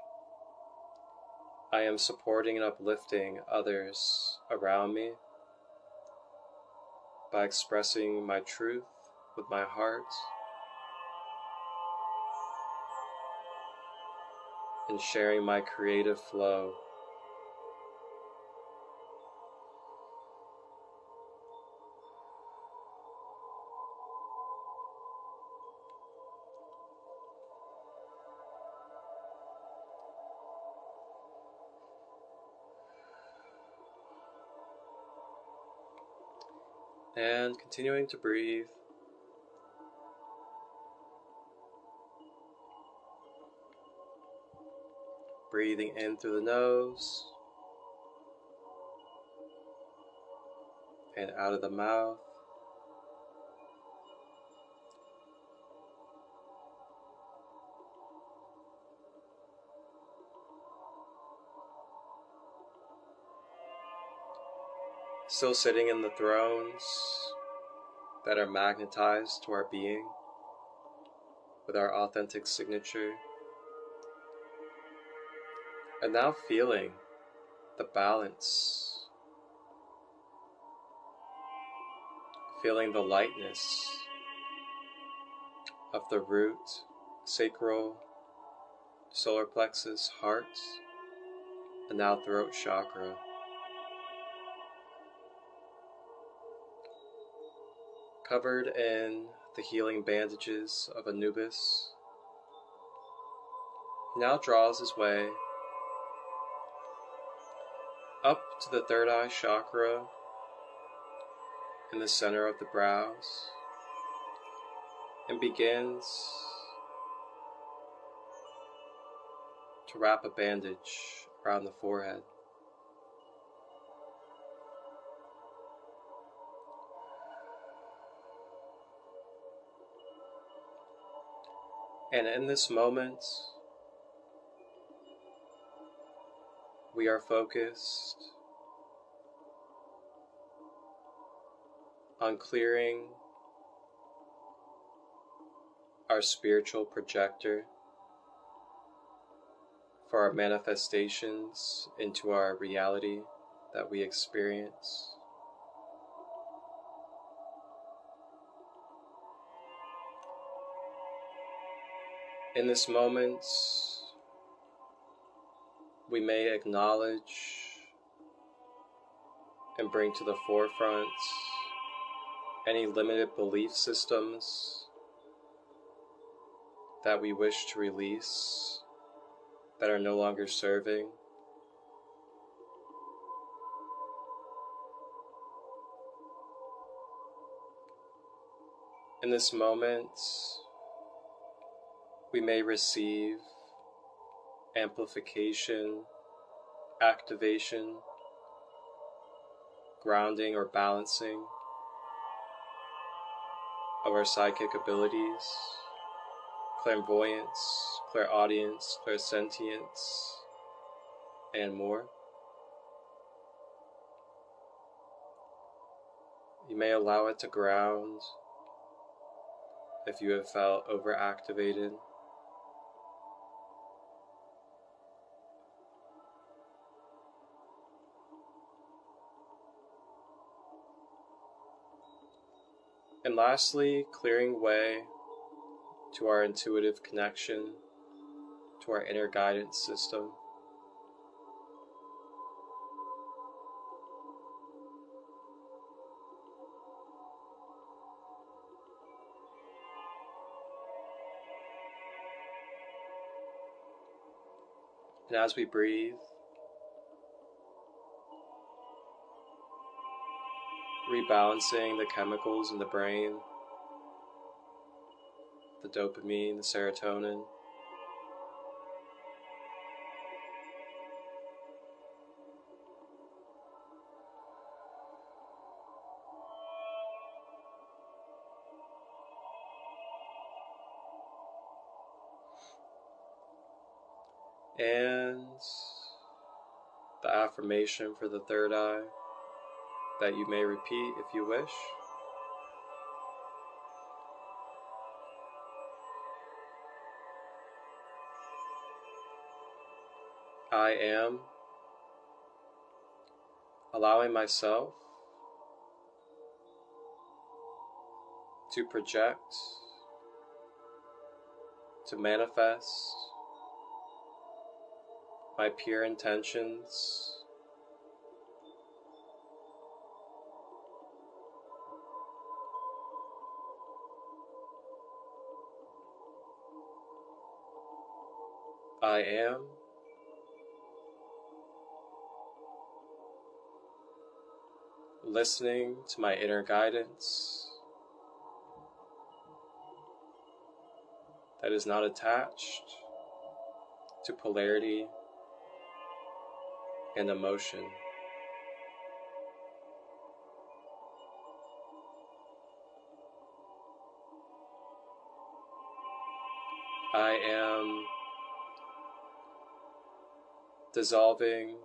I am supporting and uplifting others around me by expressing my truth with my heart and sharing my creative flow. And continuing to breathe. Breathing in through the nose and out of the mouth. Still sitting in the thrones that are magnetized to our being with our authentic signature. And now feeling the balance, feeling the lightness of the root, sacral, solar plexus, heart, and now throat chakra. Covered in the healing bandages of Anubis, he now draws his way up to the third eye chakra in the center of the brows and begins to wrap a bandage around the forehead. And in this moment, we are focused on clearing our spiritual projector for our manifestations into our reality that we experience. In this moment, we may acknowledge and bring to the forefront any limited belief systems that we wish to release that are no longer serving. In this moment, we may receive amplification, activation, grounding or balancing of our psychic abilities, clairvoyance, clairaudience, clairsentience, and more. You may allow it to ground if you have felt overactivated. And lastly, clearing way to our intuitive connection, to our inner guidance system. And as we breathe, rebalancing the chemicals in the brain, the dopamine, the serotonin, And the affirmation for the third eye that you may repeat if you wish. I am allowing myself to project, to manifest my pure intentions I am listening to my inner guidance that is not attached to polarity and emotion. I am dissolving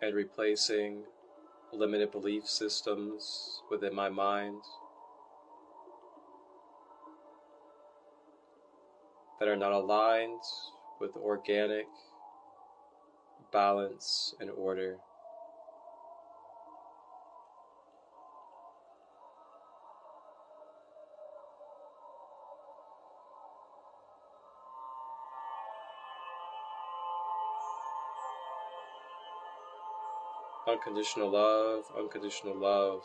and replacing limited belief systems within my mind that are not aligned with organic balance and order. Unconditional love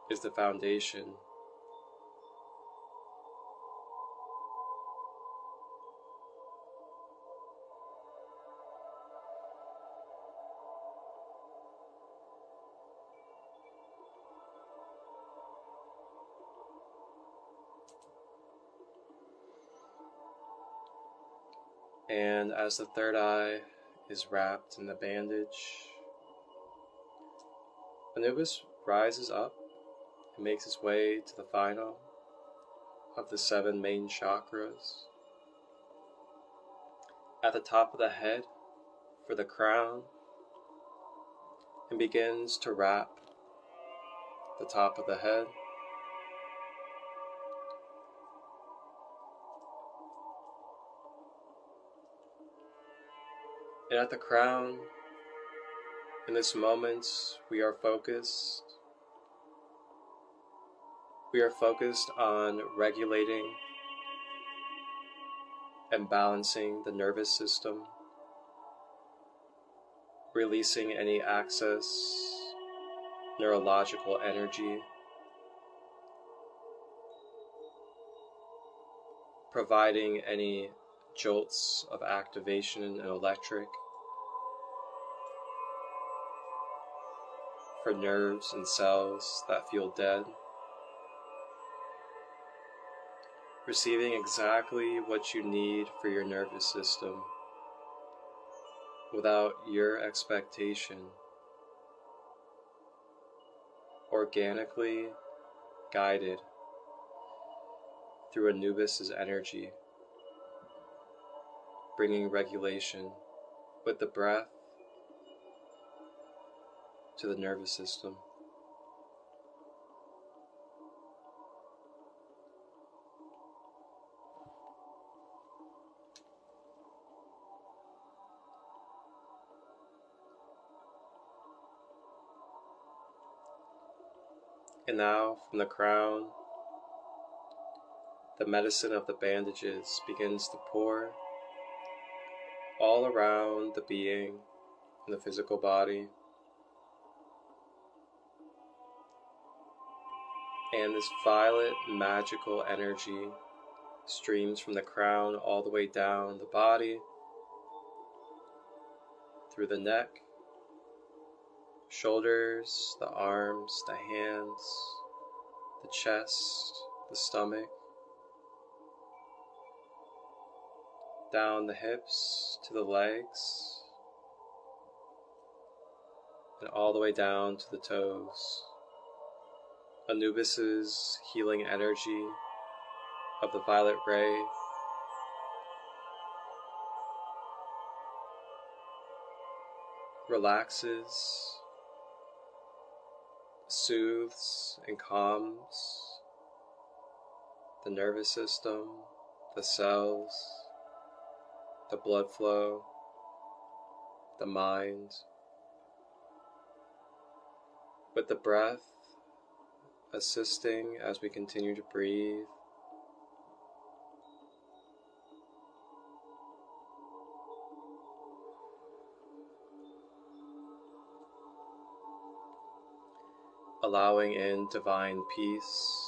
is the foundation. And as the third eye is wrapped in the bandage, Anubis rises up and makes his way to the final of the 7 main chakras. At the top of the head for the crown, and begins to wrap the top of the head. And at the crown, in this moment, we are focused. We are focused on regulating and balancing the nervous system, releasing any excess neurological energy, providing any jolts of activation and electric for nerves and cells that feel dead, receiving exactly what you need for your nervous system without your expectation, organically guided through Anubis' energy, bringing regulation with the breath to the nervous system. And now, from the crown, the medicine of the bandages begins to pour all around the being in the physical body. And this violet magical energy streams from the crown all the way down the body, through the neck, shoulders, the arms, the hands, the chest, the stomach, down the hips to the legs, and all the way down to the toes. Anubis' healing energy of the violet ray relaxes, soothes, and calms the nervous system, the cells, the blood flow, the mind, with the breath assisting as we continue to breathe. Allowing in divine peace,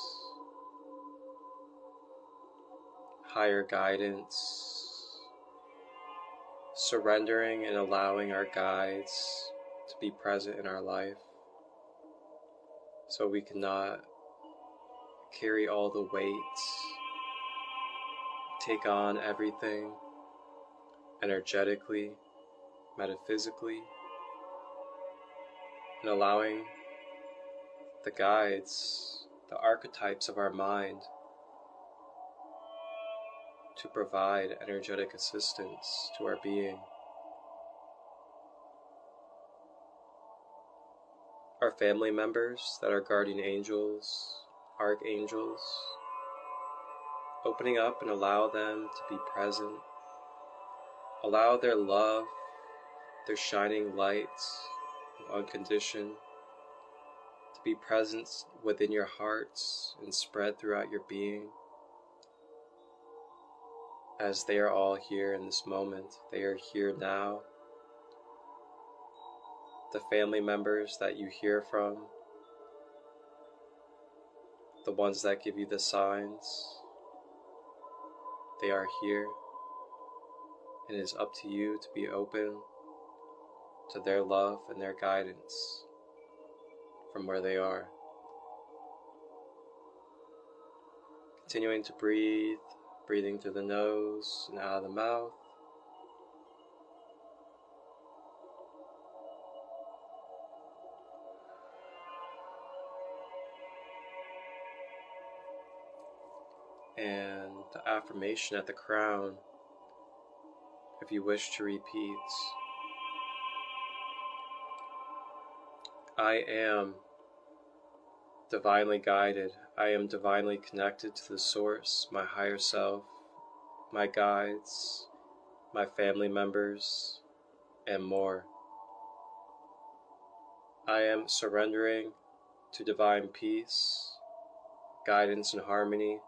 higher guidance, surrendering and allowing our guides to be present in our life so we cannot carry all the weights, take on everything energetically, metaphysically, and allowing the guides, the archetypes of our mind to provide energetic assistance to our being. Our family members that are guardian angels, archangels, opening up and allow them to be present. Allow their love, their shining lights of unconditioned to be present within your hearts and spread throughout your being. As they are all here in this moment, they are here now. The family members that you hear from, the ones that give you the signs, they are here, and it is up to you to be open to their love and their guidance from where they are. Continuing to breathe, breathing through the nose and out of the mouth. And the affirmation at the crown, if you wish to repeat: I am divinely guided. I am divinely connected to the source, my higher self, my guides, my family members, and more. I am surrendering to divine peace, guidance, and harmony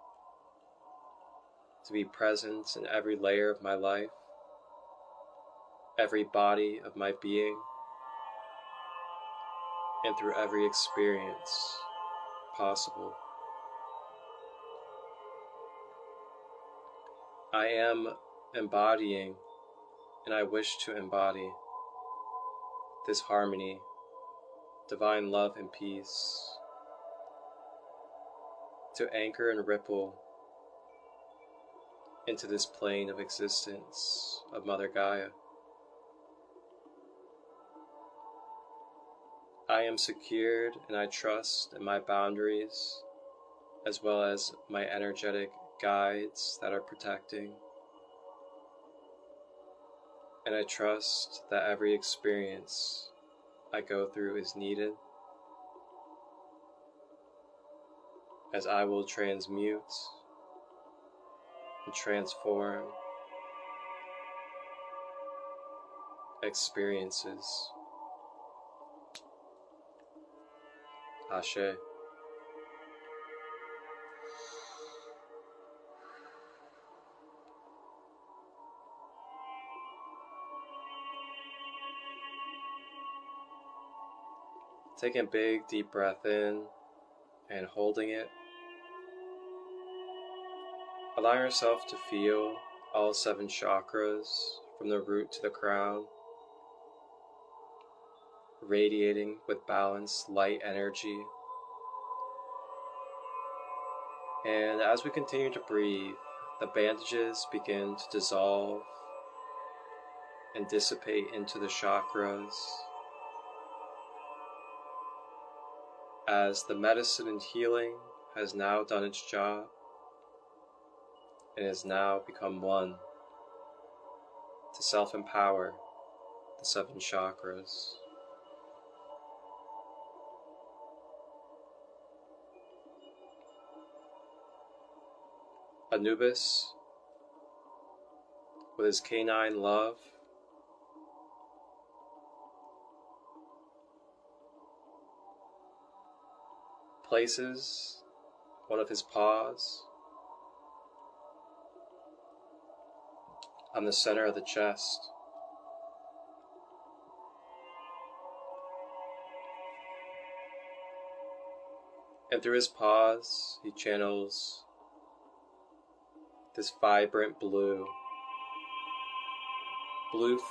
to be present in every layer of my life, every body of my being, and through every experience possible. I am embodying, and I wish to embody, this harmony, divine love and peace, to anchor and ripple into this plane of existence of Mother Gaia. I am secured and I trust in my boundaries, as well as my energetic guides that are protecting. And I trust that every experience I go through is needed, as I will transmute and transform experiences. Ashe. Taking a big deep breath in and holding it. Allow yourself to feel all 7 chakras from the root to the crown, radiating with balanced light energy. And as we continue to breathe, the bandages begin to dissolve and dissipate into the chakras, as the medicine and healing has now done its job and has now become one to self-empower the 7 chakras. Anubis, with his canine love, places one of his paws on the center of the chest. And through his paws, he channels this vibrant blue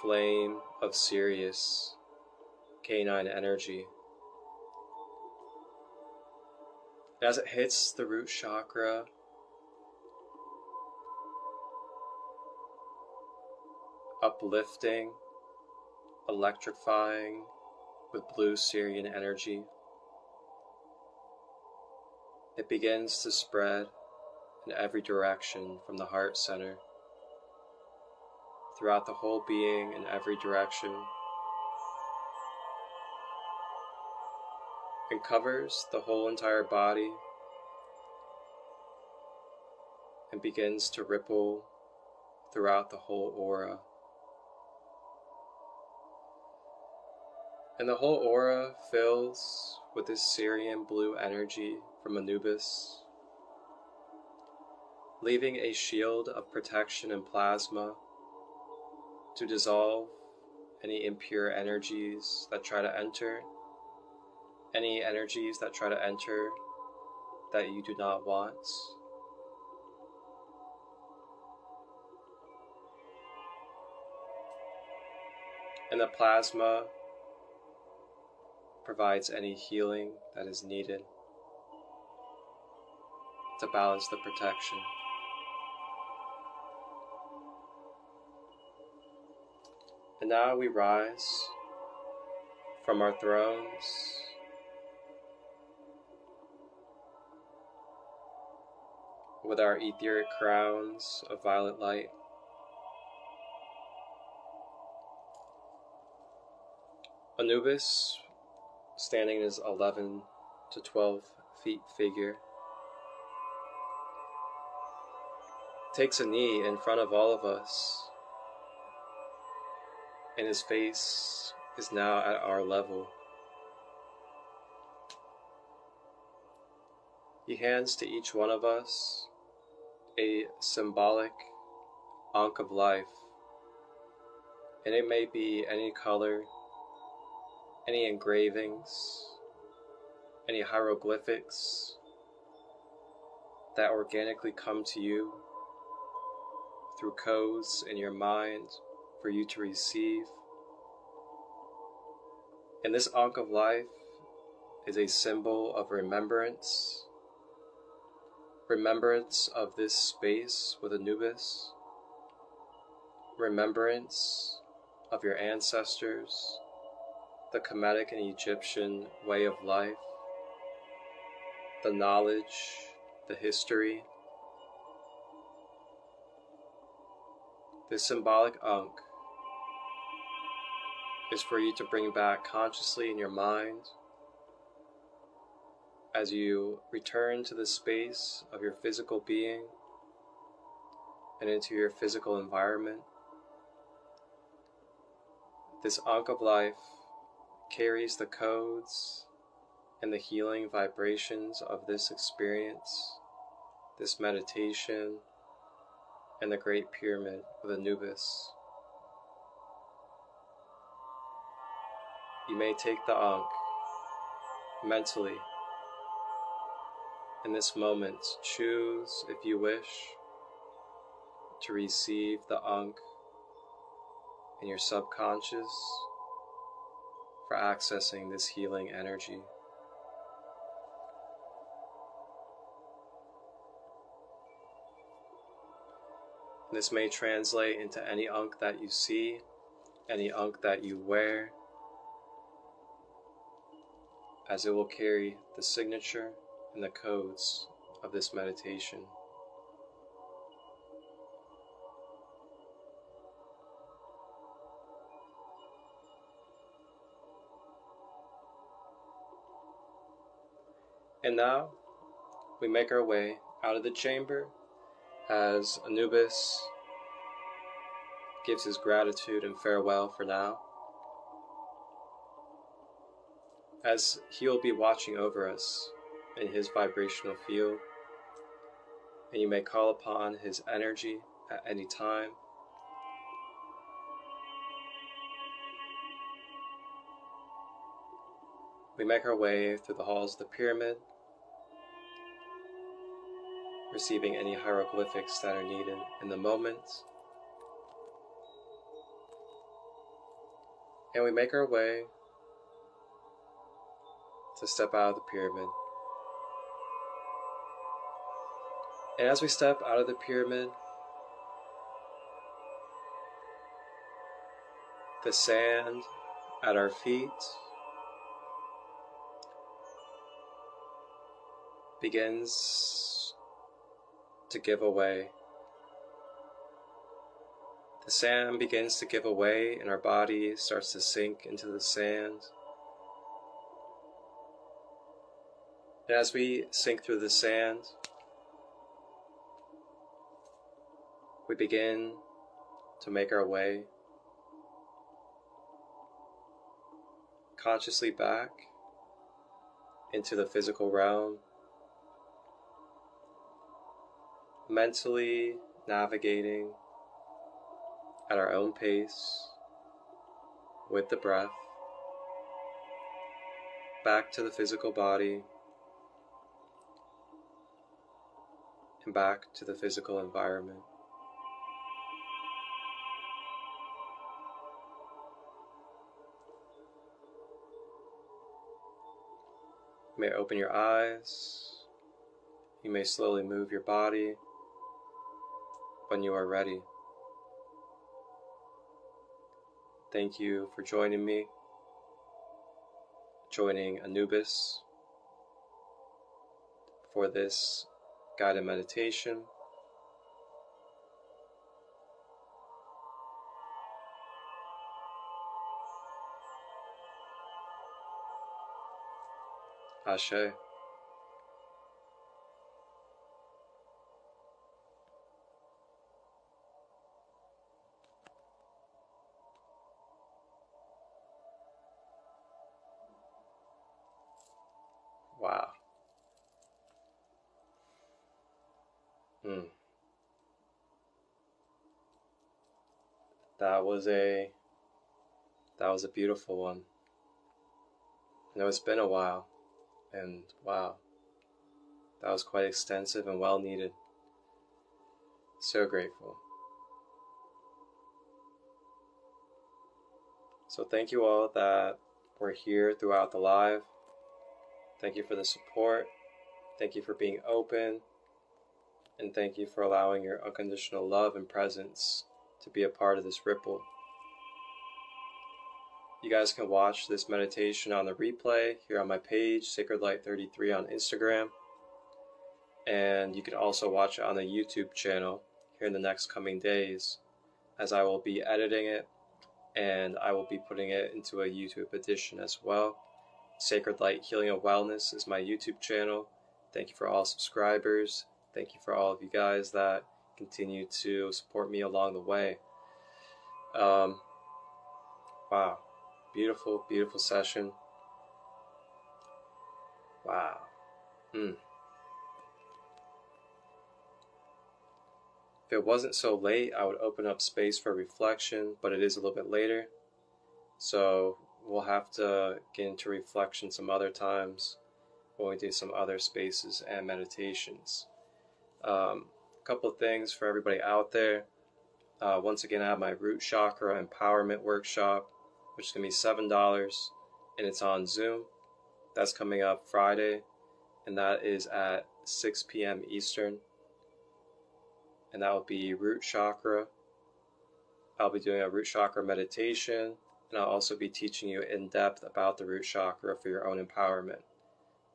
flame of Sirius canine energy. As it hits the root chakra, uplifting, electrifying with blue Sirian energy, it begins to spread in every direction from the heart center, throughout the whole being in every direction, and covers the whole entire body and begins to ripple throughout the whole aura. And the whole aura fills with this Sirian blue energy from Anubis, leaving a shield of protection and plasma to dissolve any impure energies that try to enter, any energies that try to enter that you do not want. And the plasma provides any healing that is needed to balance the protection. And now we rise from our thrones with our etheric crowns of violet light. Anubis, standing in his 11 to 12 feet figure, takes a knee in front of all of us, and his face is now at our level. He hands to each one of us a symbolic ankh of life, and it may be any color, any engravings, any hieroglyphics that organically come to you through codes in your mind for you to receive. And this ankh of life is a symbol of remembrance of this space with Anubis, remembrance of your ancestors, the Kemetic and Egyptian way of life, the knowledge, the history. This symbolic ankh is for you to bring back consciously in your mind as you return to the space of your physical being and into your physical environment. This ankh of life carries the codes and the healing vibrations of this experience, this meditation, and the Great Pyramid of Anubis. You may take the ankh mentally in this moment. Choose, if you wish, to receive the ankh in your subconscious for accessing this healing energy. This may translate into any ankh that you see, any ankh that you wear, as it will carry the signature and the codes of this meditation. And now we make our way out of the chamber as Anubis gives his gratitude and farewell for now, as he will be watching over us in his vibrational field, and you may call upon his energy at any time. We make our way through the halls of the pyramid, receiving any hieroglyphics that are needed in the moment. And we make our way to step out of the pyramid. And as we step out of the pyramid, the sand at our feet begins to give away. The sand begins to give away and our body starts to sink into the sand. And as we sink through the sand, we begin to make our way consciously back into the physical realm, mentally navigating at our own pace with the breath back to the physical body and back to the physical environment. You may open your eyes. You may slowly move your body when you are ready. Thank you for joining me, joining Anubis for this guided meditation. Ashe. Wow. That was a beautiful one. I know it's been a while, and wow, that was quite extensive and well needed. So grateful. So thank you all that were here throughout the live. Thank you for the support. Thank you for being open. And thank you for allowing your unconditional love and presence to be a part of this ripple. You guys can watch this meditation on the replay here on my page, SacredLight33 on Instagram. And you can also watch it on the YouTube channel here in the next coming days, as I will be editing it and I will be putting it into a YouTube edition as well. Sacred Light Healing and Wellness is my YouTube channel. Thank you for all subscribers. Thank you for all of you guys that continue to support me along the way. Wow. Beautiful, beautiful session. Wow. If it wasn't so late, I would open up space for reflection, but it is a little bit later. So we'll have to get into reflection some other times when we do some other spaces and meditations. A couple of things for everybody out there. Once again, I have my Root Chakra Empowerment Workshop, which is going to be $7, and it's on Zoom. That's coming up Friday, and that is at 6 p.m. Eastern. And that will be Root Chakra. I'll be doing a Root Chakra meditation, and I'll also be teaching you in depth about the Root Chakra for your own empowerment.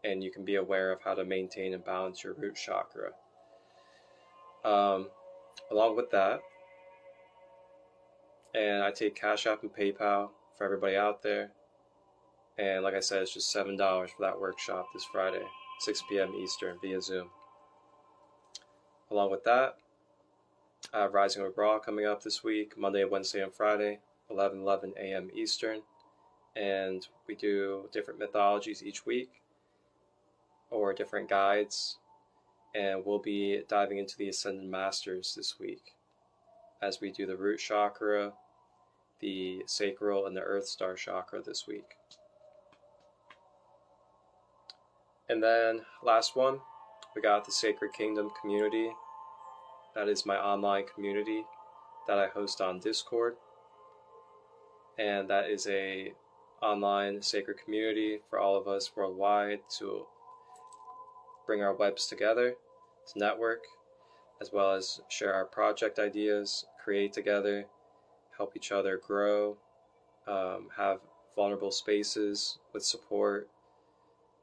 And you can be aware of how to maintain and balance your Root Chakra. Along with that, and I take Cash App and PayPal for everybody out there. And like I said, it's just $7 for that workshop this Friday. 6 p.m. Eastern via Zoom. Along with that, Rising with Ra coming up this week, Monday, Wednesday, and Friday, 11 a.m. Eastern. And we do different mythologies each week, or different guides. And we'll be diving into the Ascended Masters this week, as we do the root chakra, the sacral, and the Earth Star chakra this week. And then last one, we got the Sacred Kingdom community. That is my online community that I host on Discord. And that is a online sacred community for all of us worldwide to bring our webs together, to network, as well as share our project ideas, create together, help each other grow, have vulnerable spaces with support,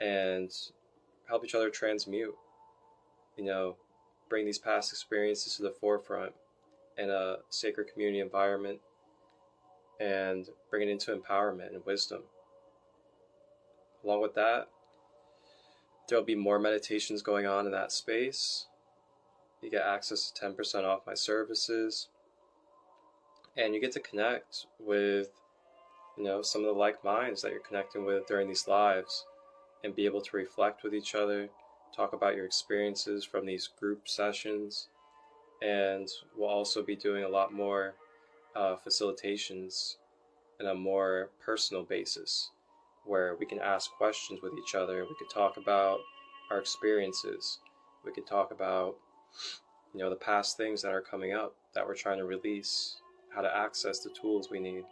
and help each other transmute. Bring these past experiences to the forefront in a sacred community environment and bring it into empowerment and wisdom. Along with that, there'll be more meditations going on in that space. You get access to 10% off my services, and you get to connect with some of the like minds that you're connecting with during these lives, and be able to reflect with each other, talk about your experiences from these group sessions. And we'll also be doing a lot more facilitations in a more personal basis, where we can ask questions with each other. We could talk about our experiences. We could talk about the past things that are coming up that we're trying to release, how to access the tools we need.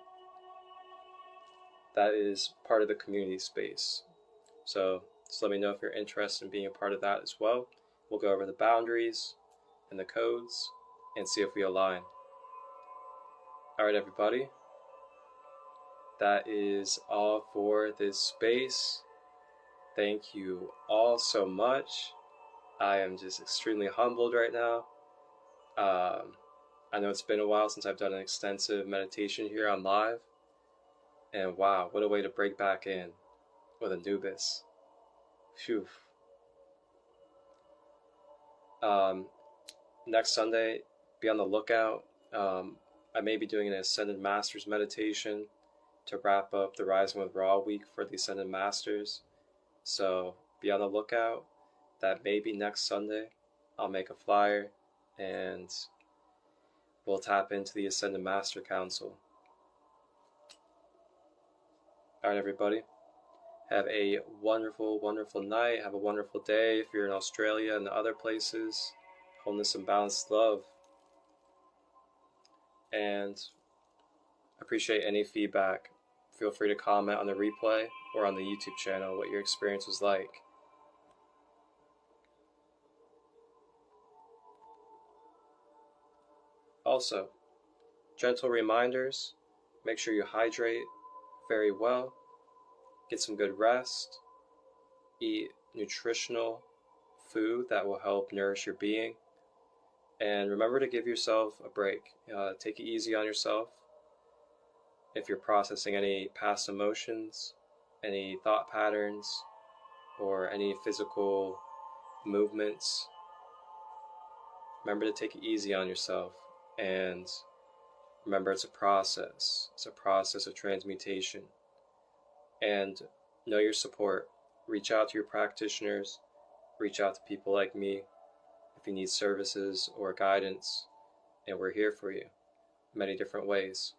That is part of the community space. So just let me know if you're interested in being a part of that as well. We'll go over the boundaries and the codes and see if we align. All right, everybody. That is all for this space. Thank you all so much. I am just extremely humbled right now. I know it's been a while since I've done an extensive meditation here on live. And wow, what a way to break back in with Anubis. Phew. Next Sunday, be on the lookout. I may be doing an Ascended Masters meditation to wrap up the Rising with Ra week for the Ascended Masters. So be on the lookout. That may be next Sunday. I'll make a flyer and we'll tap into the Ascended Master Council. Alright, everybody. Have a wonderful, wonderful night. Have a wonderful day if you're in Australia and other places. Wholeness and balanced love. And appreciate any feedback. Feel free to comment on the replay or on the YouTube channel what your experience was like. Also, gentle reminders. Make sure you hydrate very well. Get some good rest. Eat nutritional food that will help nourish your being. And remember to give yourself a break. Take it easy on yourself. If you're processing any past emotions, any thought patterns, or any physical movements, remember to take it easy on yourself. And remember, it's a process. It's a process of transmutation. And know your support. Reach out to your practitioners. Reach out to people like me if you need services or guidance. And we're here for you. Many different ways.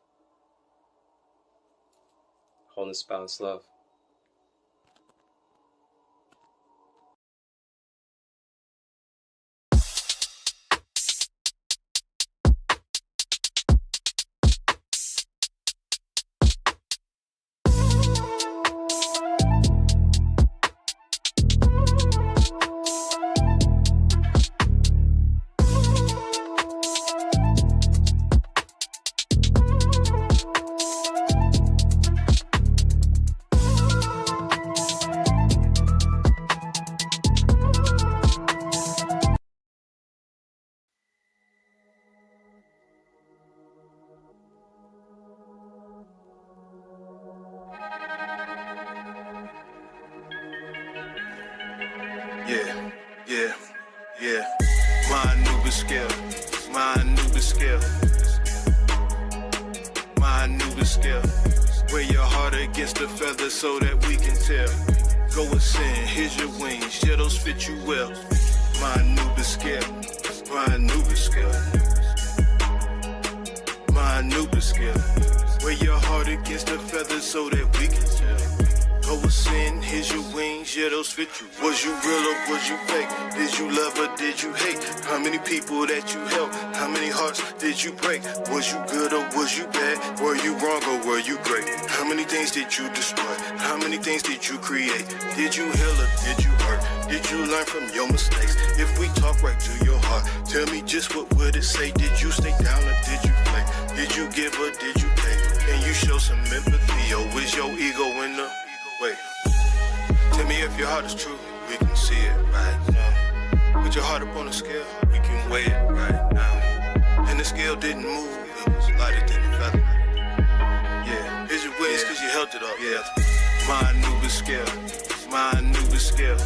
Wholeness, balance, love. Yeah, yeah, yeah. My Anubis scale, my Anubis scale, my Anubis scale. Wear your heart against the feather so that we can tell. Go ascend, here's your wings, yeah, those fit you well. My Anubis scale, my Anubis scale, my Anubis scale. Wear your heart against the feather so that we can tell. Go ascend, here's your wings, yeah, those fit you. Was you real or was you fake? Did you love or did you hate? How many people that you helped? How many hearts did you break? Was you good or was you bad? Were you wrong or were you great? How many things did you destroy? How many things did you create? Did you heal or did you hurt? Did you learn from your mistakes? If we talk right to your heart, tell me just what would it say? Did you stay down or did you play? Did you give or did you take? Can you show some empathy or is your ego in the way? Tell me if your heart is true, we can see it right now. Put your heart up on the scale, we can weigh it right now. And the scale didn't move, it was lighter than the feather. Yeah, here's your wings cause you held it up. Yeah, my Anubis scale, my Anubis scale,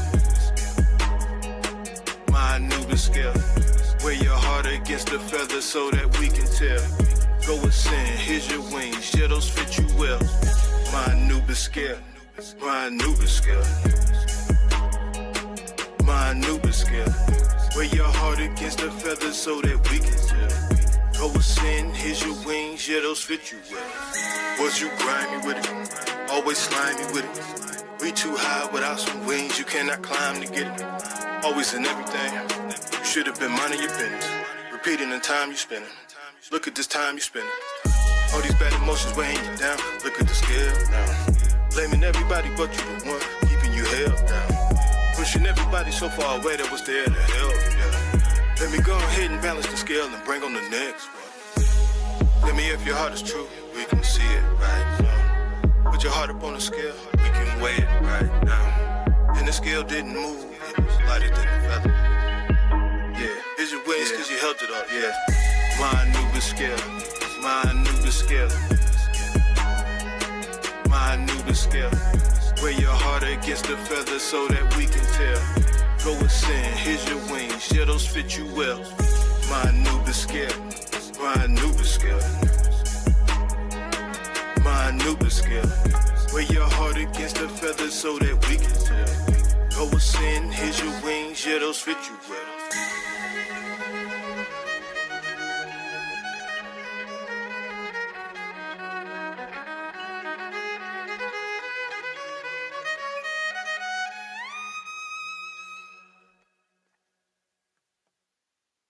my Anubis scale. Wear your heart against the feather so that we can tell. Go ascend, here's your wings, yeah, those fit you well. My Anubis scale, my Anubis scale, my Anubis scale. Wear your heart against the feather so that we can tell. Go ascend, here's your wings, yeah, those fit you well. Was you grimy with it? Always slimy with it. We too high without some wings, you cannot climb to get it. Always in everything, you should have been minding your business. Repeating the time you spending. Look at this time you spending. All these bad emotions weighing you down. Look at the scale now. Blaming everybody but you the one keeping you held down. Pushing everybody so far away that was there to help. Yeah. Let me go ahead and balance the scale and bring on the next one. Tell me if your heart is true, we can see it right now. Put your heart up on the scale, we can weigh it right now. And the scale didn't move, it was lighter than the feather. Yeah, here's your wings cause you held it up. Yeah, my Anubis scale, my Anubis scale, my Anubis scale. Wear your heart against the feather so that we can tell. Go ascend, here's your wings, yeah, those fit you well. My Anubis scale, my Anubis scale, my Anubis scale. Wear your heart against the feather so that we can tell. Go ascend, here's your wings, yeah, those fit you well.